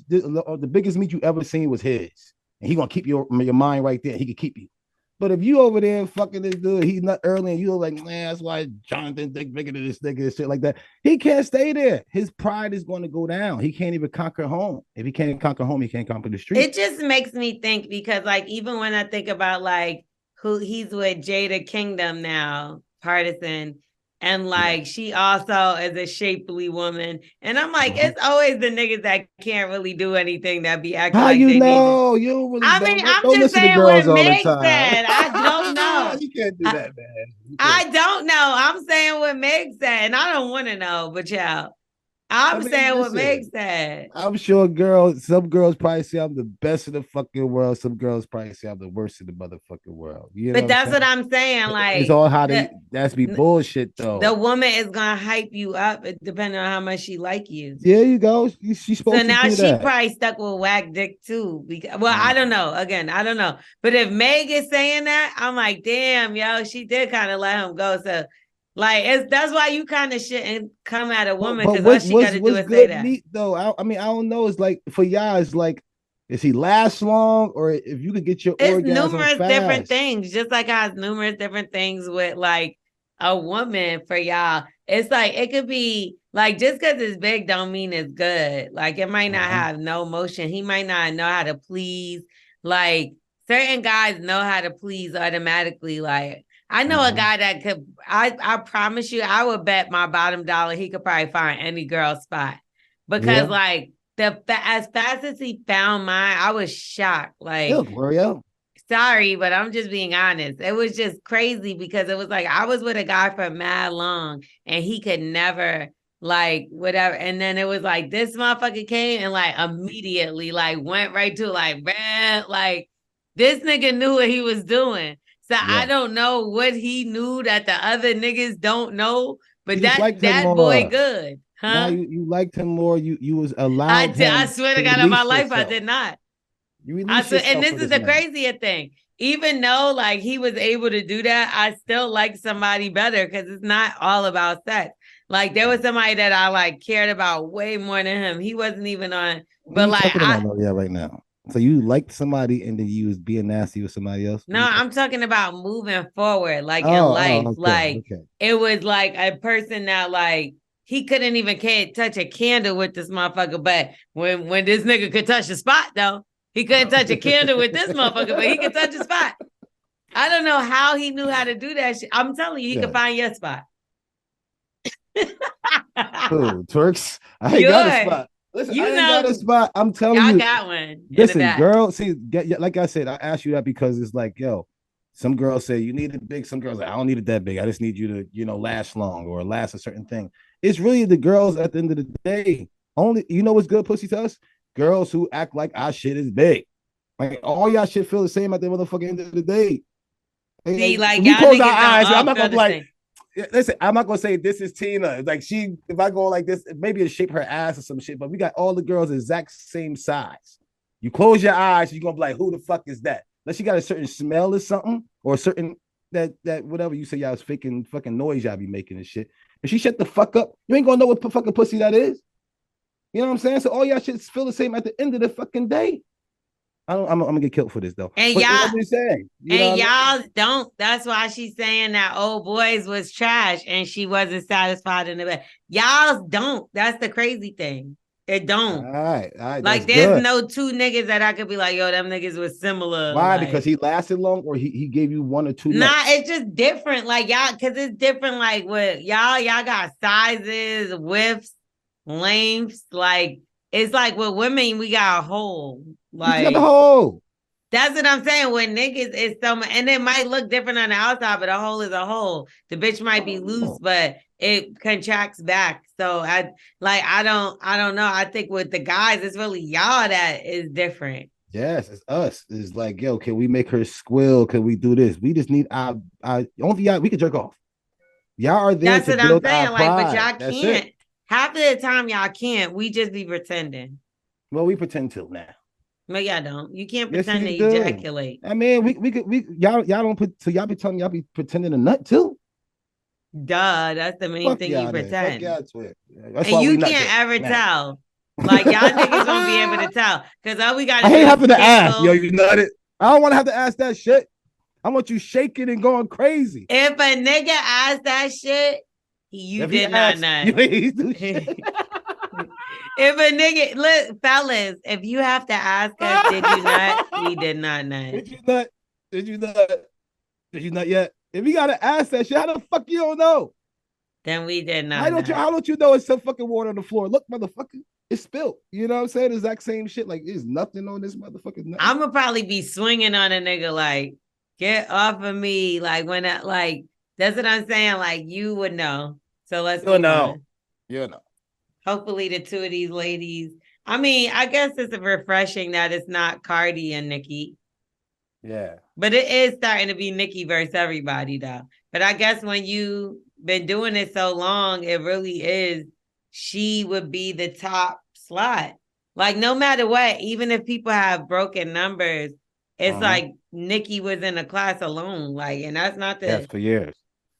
Speaker 2: know the biggest meat you ever seen was his. And he gonna keep your mind right there. He can keep you. But if you over there fucking this dude, he's not early, and you're like, man, that's why Jonathan think bigger than this nigga and shit like that. He can't stay there. His pride is going to go down. He can't even conquer home. If he can't conquer home, he can't conquer the street.
Speaker 1: It just makes me think because, like, even when I think about like who he's with Jada Kingdom now, Partisan, and like she also is a shapely woman, and I'm like, it's always the niggas that can't really do anything that be acting
Speaker 2: How
Speaker 1: like
Speaker 2: you
Speaker 1: they
Speaker 2: know? You don't really.
Speaker 1: I mean, I'm just saying what Meg said. I don't know.
Speaker 2: You can't do that, man.
Speaker 1: I don't know. I'm saying what Meg said, and I don't want to know, but y'all. I'm
Speaker 2: I mean,
Speaker 1: saying what Meg
Speaker 2: listen,
Speaker 1: said.
Speaker 2: I'm sure some girls probably say I'm the best in the fucking world. Some girls probably say I'm the worst in the motherfucking world. You know what
Speaker 1: But
Speaker 2: I'm
Speaker 1: that's what
Speaker 2: saying?
Speaker 1: I'm saying.
Speaker 2: It's
Speaker 1: Like
Speaker 2: all how that's be bullshit
Speaker 1: the
Speaker 2: though.
Speaker 1: woman is gonna hype you up depending on how much she like you.
Speaker 2: There you go. She's
Speaker 1: So
Speaker 2: supposed to
Speaker 1: now
Speaker 2: do
Speaker 1: she
Speaker 2: that.
Speaker 1: probably stuck with whack dick too. Because, well, I don't
Speaker 2: Mm.
Speaker 1: know. Again, I don't know. But if Meg is saying that, I'm like, damn, yo, she did kind of let him go. So, like, that's why you kind of shouldn't come at a woman
Speaker 2: But
Speaker 1: because all she got to do
Speaker 2: what's
Speaker 1: is say
Speaker 2: good
Speaker 1: that.
Speaker 2: meat though? I mean, I don't know. It's like for y'all, it's like, is he last long or if you could get your
Speaker 1: It's
Speaker 2: orgasm
Speaker 1: numerous different
Speaker 2: fast?
Speaker 1: things, just like how it's numerous different things with like a woman for y'all. It's like it could be like just because it's big don't mean it's good. Like it might not
Speaker 2: Uh-huh.
Speaker 1: have no motion. He might not know how to please. Like certain guys know how to please automatically. Like I know a
Speaker 2: Uh-huh.
Speaker 1: guy that could. I promise you, I would bet my bottom dollar he could probably find any girl spot because
Speaker 2: Yeah.
Speaker 1: like as fast as he found mine, I was shocked. Like
Speaker 2: Look, L'Oreal.
Speaker 1: sorry, but I'm just being honest. It was just crazy because it was like I was with a guy for mad long and he could never like whatever. And then it was like this motherfucker came and like immediately like went right to like, man, like this nigga knew what he was doing. So I
Speaker 2: Yeah.
Speaker 1: don't know what he knew that the other niggas don't know,
Speaker 2: You
Speaker 1: but
Speaker 2: just liked him
Speaker 1: that boy
Speaker 2: more.
Speaker 1: good,
Speaker 2: Now
Speaker 1: huh?
Speaker 2: you liked him more. You was allowed
Speaker 1: I
Speaker 2: him
Speaker 1: swear
Speaker 2: to
Speaker 1: to God on my
Speaker 2: release
Speaker 1: life, I
Speaker 2: yourself.
Speaker 1: did not.
Speaker 2: You
Speaker 1: I
Speaker 2: release
Speaker 1: swear, and
Speaker 2: yourself
Speaker 1: this
Speaker 2: for
Speaker 1: is
Speaker 2: this
Speaker 1: the
Speaker 2: man.
Speaker 1: crazier thing. Even though like he was able to do that, I still like somebody better because it's not all about sex. Like there was somebody that I like cared about way more than him. He wasn't even on,
Speaker 2: What are
Speaker 1: but
Speaker 2: you
Speaker 1: like
Speaker 2: talking about, L'Oreal, right now? So you liked somebody and then you was being nasty with somebody else? What
Speaker 1: no,
Speaker 2: are you
Speaker 1: I'm talking about moving forward, like in life.
Speaker 2: Okay,
Speaker 1: Like
Speaker 2: okay.
Speaker 1: it was like a person that like he couldn't even touch a candle with this motherfucker. But when this nigga could touch the spot though, he couldn't touch a candle with this motherfucker, but he could touch the spot. I don't know how he knew how to do that shit. I'm telling you, he could
Speaker 2: Yeah.
Speaker 1: find your spot.
Speaker 2: Who, Turks? I ain't got a
Speaker 1: Yours.
Speaker 2: spot. Listen, I
Speaker 1: You
Speaker 2: ain't got a
Speaker 1: know,
Speaker 2: spot. I'm telling
Speaker 1: y'all
Speaker 2: you.
Speaker 1: got one in the
Speaker 2: Listen,
Speaker 1: back.
Speaker 2: girl, see, like I said, I asked you that because it's like, yo, some girls say you need it big. Some girls like, I don't need it that big. I just need you to, last long or last a certain thing. It's really the girls at the end of the day. Only, you know what's good pussy to us? Girls who act like our shit is big. Like all y'all shit feel the same at the motherfucking end of the day.
Speaker 1: See,
Speaker 2: Like,
Speaker 1: like
Speaker 2: when we
Speaker 1: y'all
Speaker 2: close our
Speaker 1: niggas don't
Speaker 2: eyes, I'm
Speaker 1: all
Speaker 2: not
Speaker 1: feel
Speaker 2: gonna be
Speaker 1: the
Speaker 2: like,
Speaker 1: same.
Speaker 2: listen, I'm not gonna say this is Tina. Like if I go like this, maybe it shape her ass or some shit. But we got all the girls the exact same size. You close your eyes, you're gonna be like, who the fuck is that? Unless you got a certain smell or something, or a certain that whatever you say y'all was faking fucking noise y'all be making and shit. If she shut the fuck up, you ain't gonna know what fucking pussy that is. You know what I'm saying? So all y'all shit feel the same at the end of the fucking day. I'm gonna get killed for this though.
Speaker 1: And
Speaker 2: But
Speaker 1: y'all
Speaker 2: I'm just saying, you know
Speaker 1: and
Speaker 2: what I mean?
Speaker 1: y'all don't. That's why she's saying that old boys was trash and she wasn't satisfied in the bed. Y'all don't. That's the crazy thing. It don't.
Speaker 2: All right, that's
Speaker 1: Like there's
Speaker 2: good.
Speaker 1: no two niggas that I could be like, yo, them niggas was similar.
Speaker 2: Why? Because
Speaker 1: Like
Speaker 2: he lasted long, or he gave you one or two
Speaker 1: nah,
Speaker 2: nuts.
Speaker 1: it's just different. Like y'all, because it's different. Like with y'all got sizes, widths, lengths. Like it's like with women, we got a hole.
Speaker 2: You just got the
Speaker 1: Like
Speaker 2: hole.
Speaker 1: that's what I'm saying. With niggas, it's so much, and it might look different on the outside, but a hole is a hole. The bitch might be loose,
Speaker 2: Oh,
Speaker 1: but it contracts back. So I don't know. I think with the guys, it's really y'all that is different.
Speaker 2: yes, it's us. It's like, yo, can we make her squill? Can we do this? We just need our only y'all. We can jerk off. Y'all are there
Speaker 1: That's
Speaker 2: to
Speaker 1: what I'm
Speaker 2: build our
Speaker 1: saying. Like, but
Speaker 2: pride.
Speaker 1: y'all
Speaker 2: That's it.
Speaker 1: can't. Half of the time, y'all can't. We just be pretending.
Speaker 2: Well, we pretend to now.
Speaker 1: No, y'all don't. You can't
Speaker 2: Yes,
Speaker 1: pretend
Speaker 2: we
Speaker 1: to
Speaker 2: do.
Speaker 1: ejaculate.
Speaker 2: I mean, we could y'all don't put so y'all be telling y'all be pretending to nut too.
Speaker 1: Duh, that's the main
Speaker 2: Fuck
Speaker 1: thing you
Speaker 2: y'all then. Fuck
Speaker 1: pretend.
Speaker 2: y'all twit. That's
Speaker 1: And
Speaker 2: why we
Speaker 1: you
Speaker 2: not
Speaker 1: can't
Speaker 2: good
Speaker 1: ever
Speaker 2: now.
Speaker 1: tell. Like y'all niggas won't be able to tell. Cause all we
Speaker 2: I
Speaker 1: gotta
Speaker 2: hate
Speaker 1: do is
Speaker 2: having to ask. Yo,
Speaker 1: tickle.
Speaker 2: you nutted. I don't want to have to ask that shit. I want you shaking and going crazy.
Speaker 1: If a nigga asks that shit, you
Speaker 2: If he
Speaker 1: did not
Speaker 2: asks, you
Speaker 1: nut.
Speaker 2: ain't do shit.
Speaker 1: If a nigga, look, fellas, if you have to ask us, did you nut? We did not nut.
Speaker 2: Did you nut? Did you nut? Did you nut yet? If you gotta ask that shit, how the fuck you don't know?
Speaker 1: Then we did not nut.
Speaker 2: How don't you know it's some fucking water on the floor? Look, motherfucker, it's spilled. You know what I'm saying? The exact same shit. Like, there's nothing on this motherfucker. Nothing.
Speaker 1: I'm gonna probably be swinging on a nigga like, get off of me. Like when I like, that's what I'm saying. Like you would know. So let's
Speaker 2: You
Speaker 1: move
Speaker 2: know.
Speaker 1: on.
Speaker 2: You know.
Speaker 1: hopefully the two of these ladies. I mean, I guess it's refreshing that it's not Cardi and Nicki.
Speaker 2: Yeah.
Speaker 1: But it is starting to be Nicki versus everybody though. But I guess when you been doing it so long, it really is she would be the top slot. Like no matter what, even if people have broken numbers, it's like Nicki was in a class alone. Like, and that's not the
Speaker 2: for years.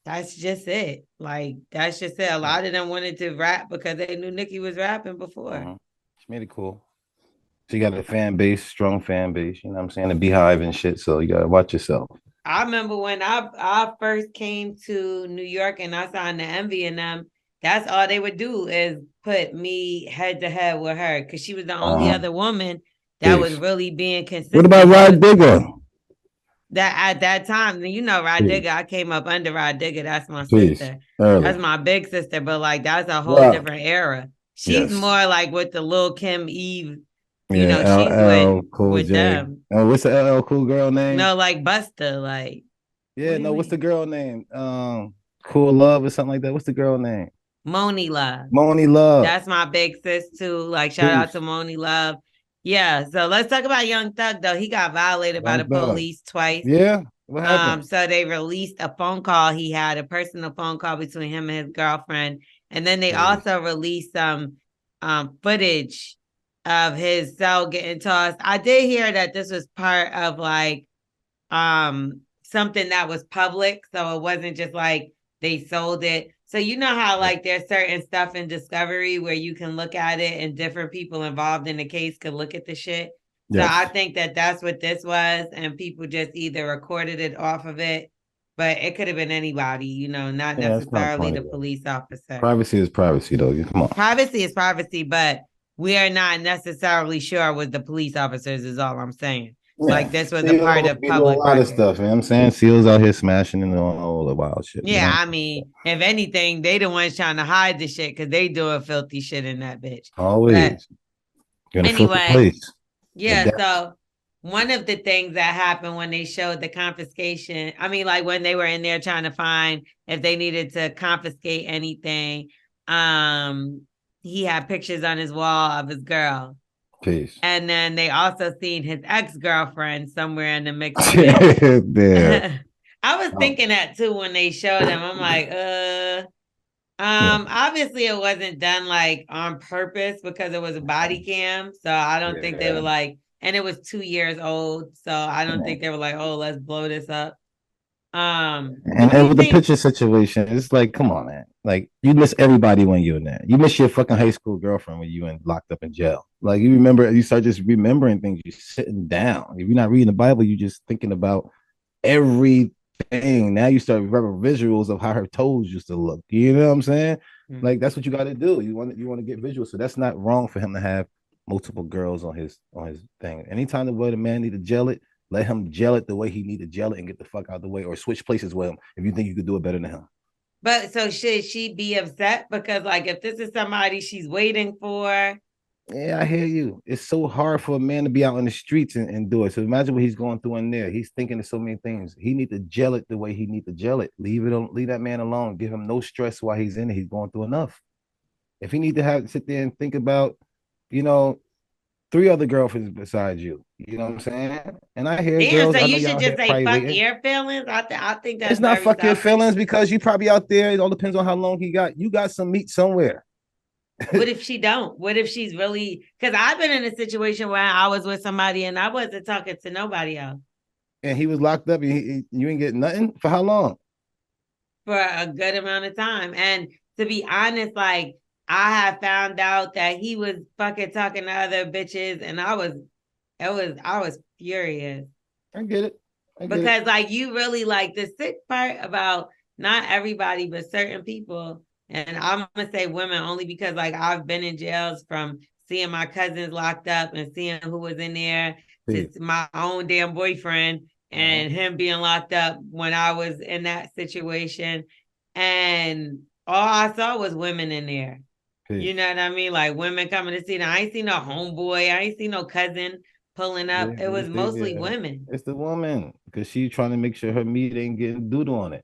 Speaker 1: that's just it. Like, that's just it. A lot of them wanted to rap because they knew Nicki was rapping before.
Speaker 2: She made it cool. She got a fan base, strong fan base. You know what I'm saying? A beehive and shit. So you gotta watch yourself.
Speaker 1: I remember when I first came to New York and I signed the Envy and them, that's all they would do is put me head to head with her because she was the only other woman that was really being consistent.
Speaker 2: What about Rod Digger?
Speaker 1: That at that time, you know, Rod Digger, I came up under Rod Digger. That's my sister. That's my big sister, but like that's a whole different era. She's more like with the Lil Kim Eve. You know, she's with them.
Speaker 2: Oh, what's the LL Cool girl name?
Speaker 1: No, like Busta, like.
Speaker 2: Yeah, no, what's the girl name? Cool Love or something like that. What's the girl name?
Speaker 1: Moni Love.
Speaker 2: Moni Love.
Speaker 1: That's my big sis too. Like shout out to Moni Love. Yeah, so let's talk about Young Thug though. He got violated by the police twice.
Speaker 2: Yeah, what happened?
Speaker 1: So they released a phone call he had, a personal phone call between him and his girlfriend, and then they also released some footage of his cell getting tossed. I did hear that this was part of like something that was public, so it wasn't just like they sold it. So you know how like there's certain stuff in Discovery where you can look at it and different people involved in the case could look at the shit. So I think that that's what this was, and people just either recorded it off of it, but it could have been anybody, you know, not necessarily the police officer.
Speaker 2: Privacy is privacy, though. Come on.
Speaker 1: Privacy is privacy, but we are not necessarily sure it was the police officers. Is all I'm saying. Yeah. Like this was a part of public.
Speaker 2: A lot of stuff, you know what I'm saying? Seals out here smashing and all the wild shit.
Speaker 1: Yeah, you know? I mean, if anything, they the ones trying to hide the shit because they doing filthy shit in that bitch.
Speaker 2: Always.
Speaker 1: Anyway, yeah. So one of the things that happened when they showed the confiscation, I mean, like when they were in there trying to find if they needed to confiscate anything, he had pictures on his wall of his girl.
Speaker 2: Peace.
Speaker 1: And then they also seen his ex-girlfriend somewhere in the mix. I was thinking that too when they showed him. I'm like, obviously it wasn't done like on purpose because it was a body cam. So I don't think they were like, and it was 2 years old. So I don't think they were like, oh, let's blow this up.
Speaker 2: And with the picture situation, it's like, come on, man. Like, you miss everybody when you're in there. You miss your fucking high school girlfriend when you locked up in jail. Like, you start just remembering things. You're sitting down. If you're not reading the Bible, you're just thinking about everything. Now you start remembering visuals of how her toes used to look. You know what I'm saying? Mm-hmm. Like, that's what you got to do. You want to get visuals. So that's not wrong for him to have multiple girls on his thing. Anytime the man need to gel it, let him gel it the way he need to gel it and get the fuck out of the way, or switch places with him if you think you could do it better than him.
Speaker 1: But so should she be upset? Because like if this is somebody she's waiting for.
Speaker 2: Yeah, I hear you. It's so hard for a man to be out in the streets and do it. So imagine what he's going through in there. He's thinking of so many things. He need to gel it the way he need to gel it. Leave that man alone. Give him no stress while he's in it. He's going through enough. If he need to sit there and think about, 3 other girlfriends besides you. You know what I'm saying? And I hear girls.
Speaker 1: So you should just say fuck your feelings. I think that's
Speaker 2: it's not fuck your feelings because you probably out there. It all depends on how long he got. You got some meat somewhere.
Speaker 1: What if she don't? What if she's really? Because I've been in a situation where I was with somebody and I wasn't talking to nobody else.
Speaker 2: And he was locked up. And you ain't getting nothing for how long?
Speaker 1: For a good amount of time. And to be honest, like. I had found out that he was fucking talking to other bitches, and I was furious.
Speaker 2: I get it.
Speaker 1: Because like you really like the sick part about not everybody, but certain people, and I'm gonna say women only because like I've been in jails from seeing my cousins locked up and seeing who was in there to my own damn boyfriend and him being locked up when I was in that situation, and all I saw was women in there. You know what I mean? Like women coming to see them. I ain't seen no homeboy. I ain't seen no cousin pulling up. It was mostly women.
Speaker 2: It's the woman because she's trying to make sure her meat ain't getting doodle on it.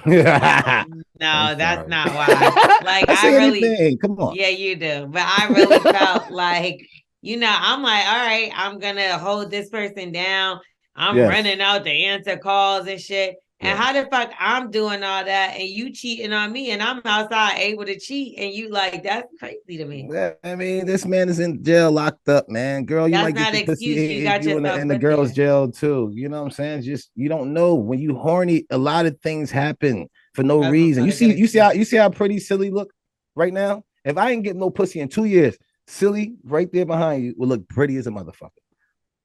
Speaker 1: No, that's
Speaker 2: sorry.
Speaker 1: not why. Like
Speaker 2: I say
Speaker 1: I really,
Speaker 2: anything. Come on.
Speaker 1: yeah, you do. But I really felt like, I'm like, all right, I'm gonna hold this person down. I'm
Speaker 2: Yes.
Speaker 1: running out to answer calls and shit. And
Speaker 2: Yes.
Speaker 1: how the fuck I'm doing all that and you cheating on me and I'm outside able to cheat and you like that's crazy to me.
Speaker 2: Yeah, I mean, this man is in jail, locked up, man. Girl, you
Speaker 1: That's
Speaker 2: might get
Speaker 1: not
Speaker 2: the
Speaker 1: an
Speaker 2: pussy
Speaker 1: excuse. You
Speaker 2: if
Speaker 1: got
Speaker 2: you
Speaker 1: yourself
Speaker 2: in the
Speaker 1: put
Speaker 2: girl's
Speaker 1: there.
Speaker 2: jail too. You know what I'm saying? Just you don't know when you horny. A lot of things happen for no
Speaker 1: That's
Speaker 2: reason.
Speaker 1: not
Speaker 2: You
Speaker 1: a good
Speaker 2: see,
Speaker 1: excuse.
Speaker 2: you see how pretty silly look right now. If I ain't get no pussy in 2 years, silly right there behind you will look pretty as a motherfucker.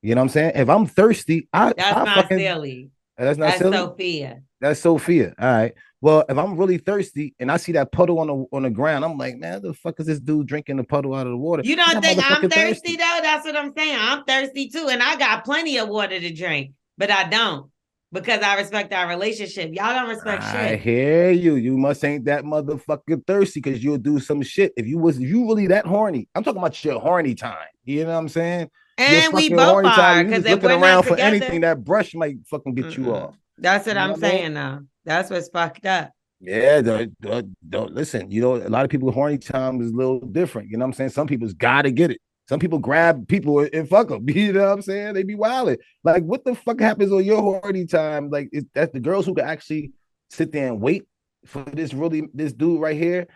Speaker 2: You know what I'm saying? If I'm thirsty,
Speaker 1: That's
Speaker 2: I
Speaker 1: not
Speaker 2: fucking
Speaker 1: silly.
Speaker 2: that's not
Speaker 1: That's
Speaker 2: silly.
Speaker 1: Sophia.
Speaker 2: That's Sophia. All right. Well, if I'm really thirsty and I see that puddle on the ground, I'm like, man, the fuck is this dude drinking the puddle out of the water?
Speaker 1: You
Speaker 2: I'm
Speaker 1: don't
Speaker 2: not
Speaker 1: think I'm
Speaker 2: motherfucking
Speaker 1: thirsty though? That's what I'm saying. I'm thirsty too, and I got plenty of water to drink, but I don't because I respect our relationship. Y'all don't respect
Speaker 2: I
Speaker 1: shit.
Speaker 2: hear you. You must ain't that motherfucking thirsty because you'll do some shit. If you really that horny, I'm talking about your horny time. You know what I'm saying? Your
Speaker 1: And we
Speaker 2: fucking
Speaker 1: both
Speaker 2: horny time.
Speaker 1: are,
Speaker 2: You
Speaker 1: because
Speaker 2: just
Speaker 1: if
Speaker 2: looking
Speaker 1: we're not
Speaker 2: around for
Speaker 1: together,
Speaker 2: anything. That brush might fucking get you off.
Speaker 1: that's what
Speaker 2: You know
Speaker 1: I'm
Speaker 2: what I mean?
Speaker 1: saying now. That's what's fucked up.
Speaker 2: Yeah, don't listen. You know, a lot of people horny time is a little different. You know what I'm saying? Some people's gotta get it. Some people grab people and fuck them. You know what I'm saying? They be wilding. Like, what the fuck happens on your horny time? Like, that's the girls who can actually sit there and wait for this dude right here.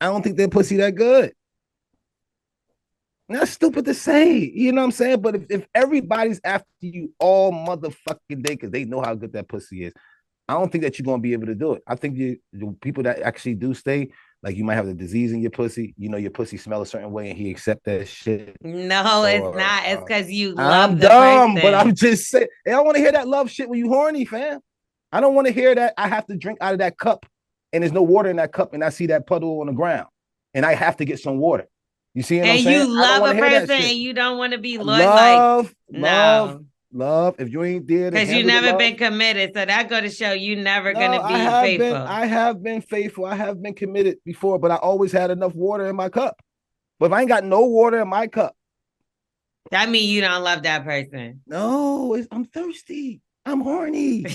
Speaker 2: I don't think their pussy that good. That's stupid to say. You know what I'm saying? But if everybody's after you all motherfucking day because they know how good that pussy is, I don't think that you're gonna be able to do it. I think the people that actually do stay, like you might have the disease in your pussy. You know, your pussy smell a certain way, and he accept that shit.
Speaker 1: No, it's
Speaker 2: Or
Speaker 1: not. It's because you
Speaker 2: I'm
Speaker 1: love the
Speaker 2: dumb, but I'm
Speaker 1: person.
Speaker 2: just saying. I don't want to hear that love shit when you horny, fam. I don't want to hear that. I have to drink out of that cup, and there's no water in that cup, and I see that puddle on the ground, and I have to get some water. You see what I'm
Speaker 1: And
Speaker 2: saying?
Speaker 1: you
Speaker 2: I don't
Speaker 1: love
Speaker 2: want
Speaker 1: a
Speaker 2: to hear that
Speaker 1: person
Speaker 2: shit.
Speaker 1: and you don't want to be loyal. Like,
Speaker 2: Love, love,
Speaker 1: no.
Speaker 2: love. If you ain't there to
Speaker 1: Because you
Speaker 2: handle the
Speaker 1: never
Speaker 2: love,
Speaker 1: been committed. So that go to show you never
Speaker 2: no,
Speaker 1: gonna be faithful.
Speaker 2: I have been faithful. I have been committed before, but I always had enough water in my cup. But if I ain't got no water in my cup,
Speaker 1: That means you don't love that person.
Speaker 2: no, I'm thirsty. I'm horny.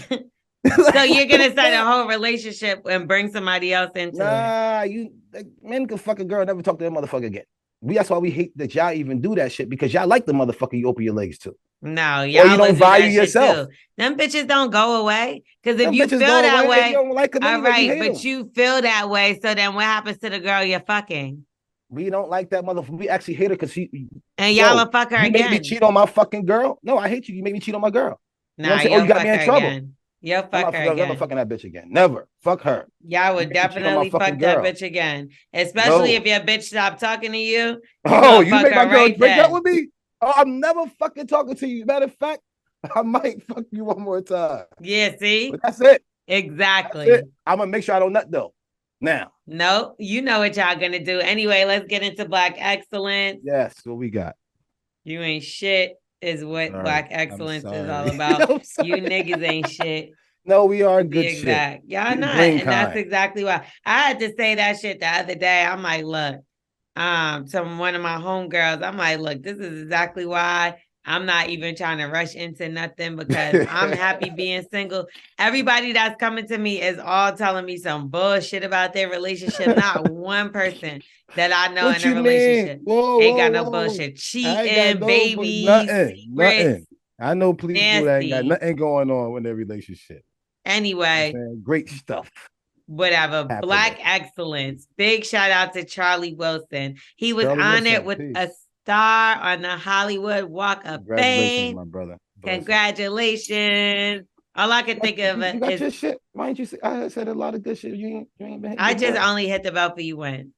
Speaker 1: So
Speaker 2: Like,
Speaker 1: you're
Speaker 2: what the
Speaker 1: gonna start a
Speaker 2: fuck?
Speaker 1: whole relationship and bring somebody else into it.
Speaker 2: Nah, you like, men can fuck a girl, never talk to that motherfucker again. That's why we hate that y'all even do that shit because y'all like the motherfucker you open your legs to,
Speaker 1: No,
Speaker 2: or you
Speaker 1: y'all will
Speaker 2: don't
Speaker 1: do
Speaker 2: value
Speaker 1: that shit
Speaker 2: yourself.
Speaker 1: too. Them bitches don't go away. Because if
Speaker 2: Them
Speaker 1: you
Speaker 2: bitches
Speaker 1: feel
Speaker 2: go
Speaker 1: that
Speaker 2: away if you
Speaker 1: way,
Speaker 2: don't like them
Speaker 1: all
Speaker 2: anyway. You
Speaker 1: right,
Speaker 2: hate
Speaker 1: but
Speaker 2: them.
Speaker 1: you feel that way. So then what happens to the girl you're fucking?
Speaker 2: We don't like that motherfucker. We actually hate her because
Speaker 1: And y'all
Speaker 2: yo,
Speaker 1: will fuck her
Speaker 2: you made me
Speaker 1: again.
Speaker 2: cheat on my fucking girl. No, I hate you. You made me cheat on my girl. You know what
Speaker 1: Nah,
Speaker 2: I'm saying? Oh, you
Speaker 1: you'll
Speaker 2: got me
Speaker 1: fuck
Speaker 2: in
Speaker 1: her
Speaker 2: trouble.
Speaker 1: again. You'll
Speaker 2: I'm
Speaker 1: fuck
Speaker 2: not
Speaker 1: her
Speaker 2: never
Speaker 1: again.
Speaker 2: fucking that bitch again. Never. Fuck her.
Speaker 1: Y'all
Speaker 2: You
Speaker 1: would
Speaker 2: made me cheat on my
Speaker 1: definitely
Speaker 2: fucking
Speaker 1: fuck that
Speaker 2: girl.
Speaker 1: bitch again. Especially
Speaker 2: No.
Speaker 1: if your bitch stopped talking to you. You
Speaker 2: Oh,
Speaker 1: gonna
Speaker 2: you
Speaker 1: fuck
Speaker 2: made my
Speaker 1: her
Speaker 2: girl
Speaker 1: right
Speaker 2: break up
Speaker 1: then.
Speaker 2: with me? Oh, I'm never fucking talking to you. Matter of fact, I might fuck you one more time.
Speaker 1: Yeah, see?
Speaker 2: But that's it. That's
Speaker 1: Exactly.
Speaker 2: it. I'm gonna make sure I don't nut though. Now.
Speaker 1: No, you know what y'all gonna do. Anyway, let's get into Black excellence.
Speaker 2: Yes, what we got.
Speaker 1: You ain't shit is what
Speaker 2: Sorry.
Speaker 1: Black
Speaker 2: I'm
Speaker 1: excellence is all
Speaker 2: sorry.
Speaker 1: about.
Speaker 2: I'm
Speaker 1: You
Speaker 2: sorry.
Speaker 1: niggas ain't shit.
Speaker 2: No, we are
Speaker 1: To be
Speaker 2: good shit.
Speaker 1: exact. Y'all
Speaker 2: We the
Speaker 1: not.
Speaker 2: green
Speaker 1: And that's
Speaker 2: kind.
Speaker 1: exactly why. I had to say that shit the other day. I'm like, look, to one of my homegirls, I'm like, look, this is exactly why I'm not even trying to rush into nothing because I'm happy being single. Everybody that's coming to me is all telling me some bullshit about their relationship. Not one person that I know
Speaker 2: What
Speaker 1: in a
Speaker 2: you mean?
Speaker 1: relationship
Speaker 2: Whoa,
Speaker 1: ain't
Speaker 2: whoa,
Speaker 1: got no
Speaker 2: whoa.
Speaker 1: bullshit.
Speaker 2: I ain't got
Speaker 1: Cheating,
Speaker 2: no but
Speaker 1: babies,
Speaker 2: nothing.
Speaker 1: secrets,
Speaker 2: Nothing. I know people that ain't got
Speaker 1: nasty.
Speaker 2: nothing going on with their relationship.
Speaker 1: Anyway,
Speaker 2: Great stuff
Speaker 1: whatever.
Speaker 2: happening.
Speaker 1: Black excellence. Big shout out to Charlie Wilson. He was
Speaker 2: Charlie
Speaker 1: honored
Speaker 2: Wilson,
Speaker 1: with
Speaker 2: peace.
Speaker 1: a star on the Hollywood Walk of
Speaker 2: Congratulations,
Speaker 1: Fame.
Speaker 2: my brother.
Speaker 1: Congratulations. All I can think of
Speaker 2: You got
Speaker 1: is
Speaker 2: your shit. Why ain't you say I said a lot of good shit? You ain't been
Speaker 1: I
Speaker 2: hitting
Speaker 1: just
Speaker 2: the
Speaker 1: only hit the bell for you when.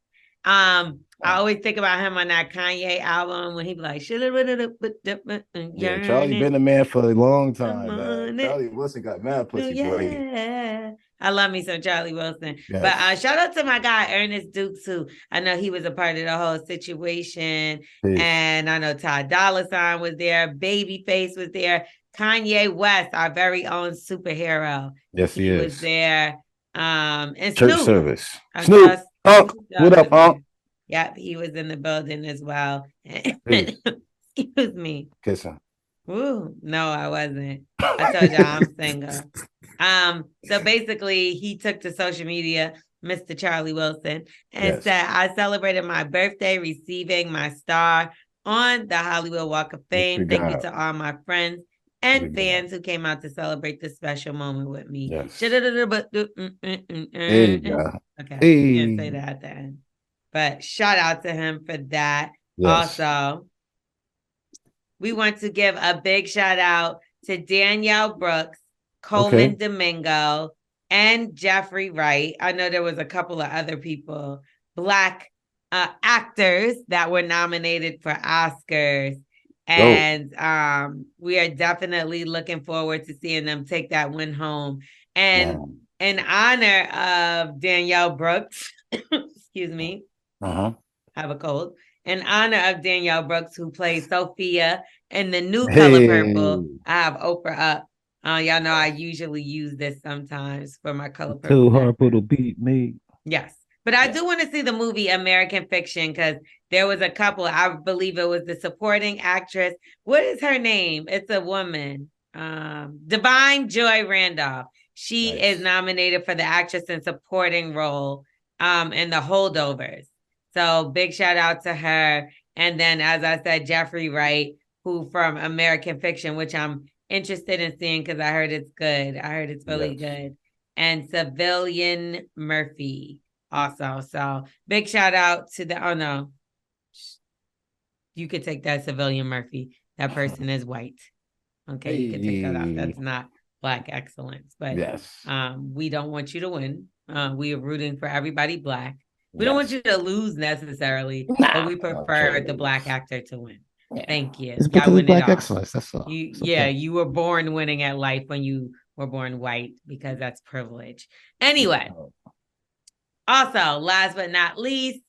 Speaker 1: I always think about him on that Kanye album when he be like,
Speaker 2: Yeah, Charlie been a man for a long time, man.
Speaker 1: it.
Speaker 2: Charlie Wilson got mad pussy, boy.
Speaker 1: Yeah. I love me some Charlie Wilson.
Speaker 2: Yes.
Speaker 1: But shout out to my guy Ernest Dukes, who I know he was a part of the whole situation.
Speaker 2: Peace.
Speaker 1: And I know Ty Dolla $ign was there, Babyface was there, Kanye West, our very own superhero.
Speaker 2: Yes, he
Speaker 1: was
Speaker 2: is.
Speaker 1: there. And
Speaker 2: Church
Speaker 1: Snoop.
Speaker 2: service. Snoop. Unc. What up, Unc?
Speaker 1: Yep, he was in the building as well. Excuse me.
Speaker 2: Kiss him.
Speaker 1: Ooh, no, I wasn't. I told y'all I'm single. So basically, he took to social media, Mr. Charlie Wilson, and
Speaker 2: Yes.
Speaker 1: said, I celebrated my birthday receiving my star on the Hollywood Walk of Fame. Thank you to all my friends and fans who came out to celebrate this special moment with me.
Speaker 2: Yes.
Speaker 1: There you
Speaker 2: go.
Speaker 1: Okay,
Speaker 2: Hey.
Speaker 1: you didn't say that at the end. But shout out to him for that.
Speaker 2: Yes.
Speaker 1: Also, we want to give a big shout out to Danielle Brooks, Coleman Domingo, and Jeffrey Wright. I know there was a couple of other people, Black actors that were nominated for Oscars. And we are definitely looking forward to seeing them take that win home. And in honor of Danielle Brooks, excuse me, have a cold. In honor of Danielle Brooks, who plays Sophia in the new Color Purple, I have Oprah up. Y'all know I usually use this sometimes for my Color Purple.
Speaker 2: Too hard for the beat me.
Speaker 1: Yes. But I do want to see the movie American Fiction because there was a couple. I believe it was the supporting actress. What is her name? It's a woman. Divine Joy Randolph. She is nominated for the actress in supporting role in The Holdovers. So big shout out to her. And then, as I said, Jeffrey Wright, who from American Fiction, which I'm interested in seeing because I heard it's good. I heard it's really good. And Civilian Murphy also. So big shout out to the, oh no, you could take that, Civilian Murphy. That person is white. Okay, you can take that out. That's not Black excellence. But we don't want you to win. We are rooting for everybody Black. We don't want you to lose necessarily, but we prefer the Black actor to win. Thank you.
Speaker 2: It's because of Black excellence. That's all.
Speaker 1: You were born winning at life when you were born white because that's privilege. Anyway, also, last but not least,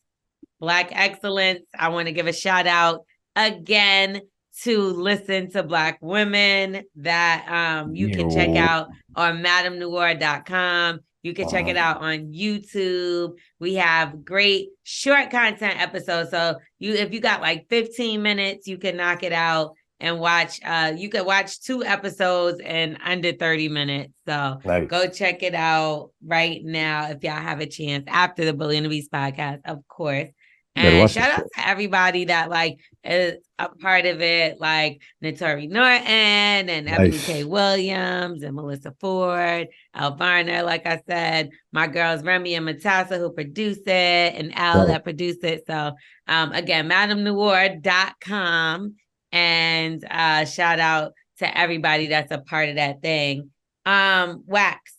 Speaker 1: Black excellence. I want to give a shout out again to Listen to Black Women that you can check out on madamnoir.com. You can check it out on YouTube. We have great short content episodes. So if you got like 15 minutes, you can knock it out and watch. You could watch 2 episodes in under 30 minutes. So go check it out right now if y'all have a chance after the Bully and the Beast podcast, of course. And shout out to everybody that like is a part of it, like Dietary Norton and Ebony K. Williams and Melissa Ford, Al Varner, like I said, my girls Remy and Matassa who produce it, and Al that produced it. So again, madamnoir.com, and shout out to everybody that's a part of that thing. Wax.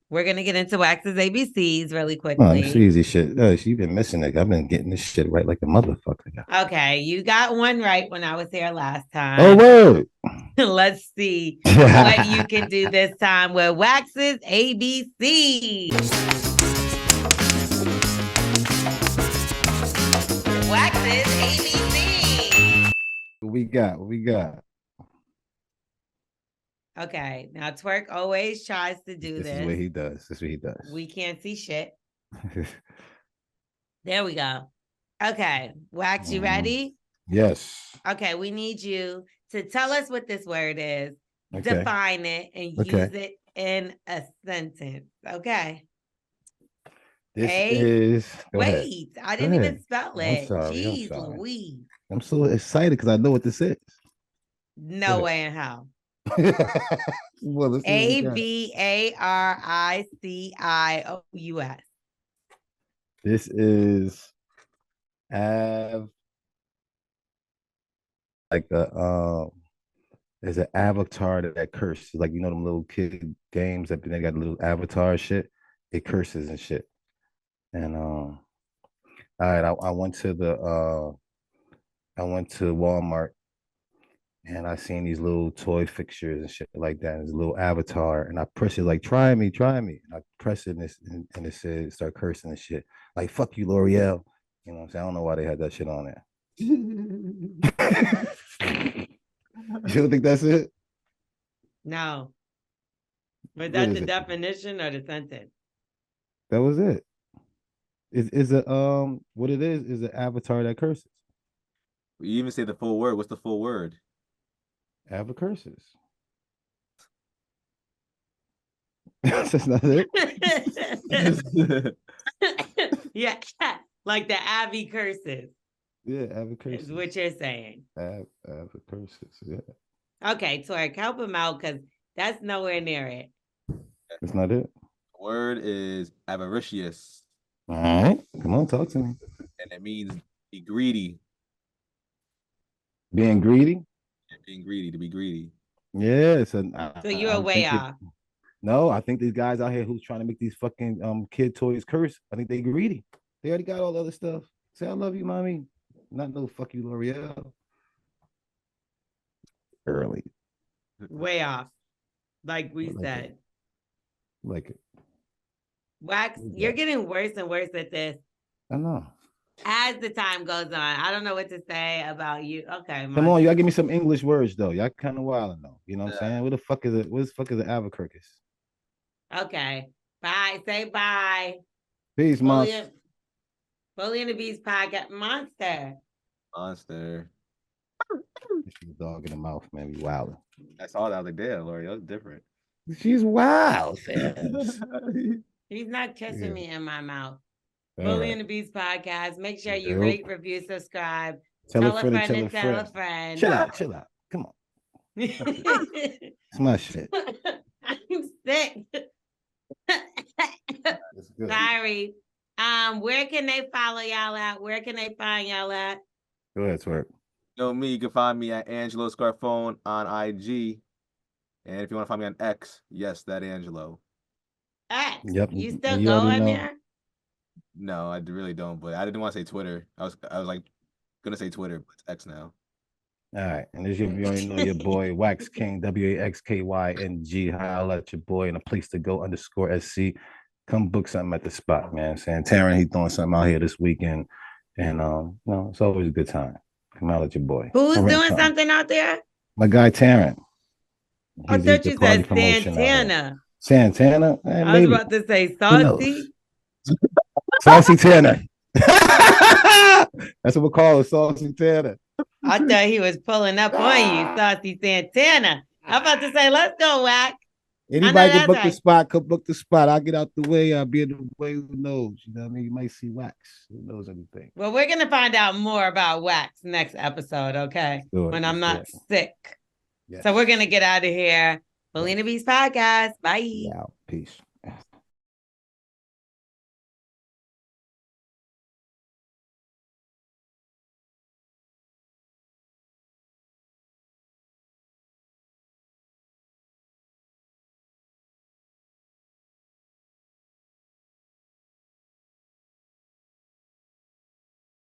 Speaker 1: We're going to get into Wax's ABCs really quickly.
Speaker 2: Oh, it's easy shit. She's been missing it. I've been getting this shit right like a motherfucker.
Speaker 1: Okay, you got one right when I was here last time.
Speaker 2: Oh, word.
Speaker 1: Let's see what you can do this time with Wax's ABC. Wax's ABC.
Speaker 2: What we got?
Speaker 1: Okay, now Twerk always tries to do this.
Speaker 2: This is what he does.
Speaker 1: We can't see shit. There we go. Okay, Wax, you ready?
Speaker 2: Yes.
Speaker 1: Okay, we need you to tell us what this word is, define it, and use it in a sentence. Okay.
Speaker 2: This is.
Speaker 1: Wait, I didn't even spell it.
Speaker 2: I'm sorry.
Speaker 1: Jeez Louise.
Speaker 2: I'm so excited because I know what this is.
Speaker 1: No way in hell.
Speaker 2: Well,
Speaker 1: ABARICIOUS.
Speaker 2: This is like there's an avatar that curses, like you know them little kid games that they got a little avatar shit. It curses and shit. And all right, I went to Walmart. And I seen these little toy fixtures and shit like that. There's a little avatar, and I press it like, try me. And I press it, and it says, start cursing and shit. Like, fuck you, L'Oreal. You know what I'm saying? I don't know why they had that shit on there. You don't think that's it?
Speaker 1: No. Was that the definition or the sentence?
Speaker 2: That was it. Is it what it is an avatar that curses.
Speaker 3: You even say the full word. What's the full word?
Speaker 2: Ava curses. That's not it.
Speaker 1: Yeah, like the Abby curses
Speaker 2: Yeah,
Speaker 1: is
Speaker 2: avocations.
Speaker 1: what you're saying.
Speaker 2: Avocations. Yeah,
Speaker 1: Okay, Twerk, help him out because that's nowhere near it.
Speaker 2: that's not it.
Speaker 3: Word is avaricious,
Speaker 2: All right, come on, talk to me.
Speaker 3: and it means be greedy.
Speaker 2: Being greedy.
Speaker 3: Being greedy, to be greedy.
Speaker 2: Yeah, so
Speaker 1: So you're way off.
Speaker 2: No, I think these guys out here who's trying to make these fucking kid toys curse. I think they greedy. They already got all the other stuff. Say I love you, mommy. Not no fuck you, L'Oreal. Early.
Speaker 1: Way off. Like we
Speaker 2: I like
Speaker 1: said.
Speaker 2: it. Like it.
Speaker 1: Wax, you're getting worse and worse at this
Speaker 2: I know.
Speaker 1: as the time goes on. I don't know what to say about you. Okay,
Speaker 2: Come on, y'all give me some English words though. Y'all kind of wild though. You know what I'm saying? What the fuck is it? What the fuck is an avocurcus?
Speaker 1: Okay. Bye. Say bye.
Speaker 2: Peace, monster.
Speaker 1: Bully and the Beast podcast. Monster.
Speaker 3: Monster.
Speaker 2: She's a dog in the mouth, man. We wilding.
Speaker 3: I saw that. I was like, damn, Lori, that was different.
Speaker 2: She's wild,
Speaker 1: He's not kissing me in my mouth.
Speaker 2: All
Speaker 1: Bully
Speaker 2: right.
Speaker 1: and the Beast podcast. Make sure you
Speaker 2: Nope.
Speaker 1: rate, review, subscribe.
Speaker 2: Tell
Speaker 1: a
Speaker 2: a friend,
Speaker 1: friend, and tell a friend.
Speaker 2: Chill out. Come on. It's my shit.
Speaker 1: I'm sick.
Speaker 2: That's good.
Speaker 1: Sorry. Where can they follow y'all at? Where can they find y'all at?
Speaker 2: Go ahead, Twerk.
Speaker 3: You know me, you can find me at Angelo Scarfone on IG. And if you want to find me on X, yes, that Angelo.
Speaker 1: X.
Speaker 2: Yep.
Speaker 1: You still
Speaker 2: You
Speaker 1: go
Speaker 2: already
Speaker 1: on
Speaker 2: know.
Speaker 1: there?
Speaker 3: No, I really don't, but I didn't want to say Twitter. I was like gonna say Twitter, but it's X now.
Speaker 2: All right. And as you already know, your boy Wax King, WAXKYNG. Holla at your boy and a place to go _SC. Come book something at the spot, man. Saying Taryn, he throwing something out here this weekend. And you know, it's always a good time. Come out at your boy.
Speaker 1: Who's doing something out there?
Speaker 2: My guy Taryn.
Speaker 1: I thought you said Santana.
Speaker 2: Santana?
Speaker 1: I was about to say Saucy.
Speaker 2: Saucy Tanner. That's what we call it, Saucy Tanner.
Speaker 1: I thought he was pulling up on you, Saucy Santana. I'm about to say, let's go, Whack.
Speaker 2: Anybody can book the spot, could book the spot. I'll get out the way. I'll be in the way. Who knows? You know what I mean? You might see Wax. Who knows anything?
Speaker 1: Well, we're going to find out more about Wax next episode, okay? When I'm not sick. Yes. So we're going to get out of here. Bully and the Beast podcast. Bye.
Speaker 2: Yeah, peace.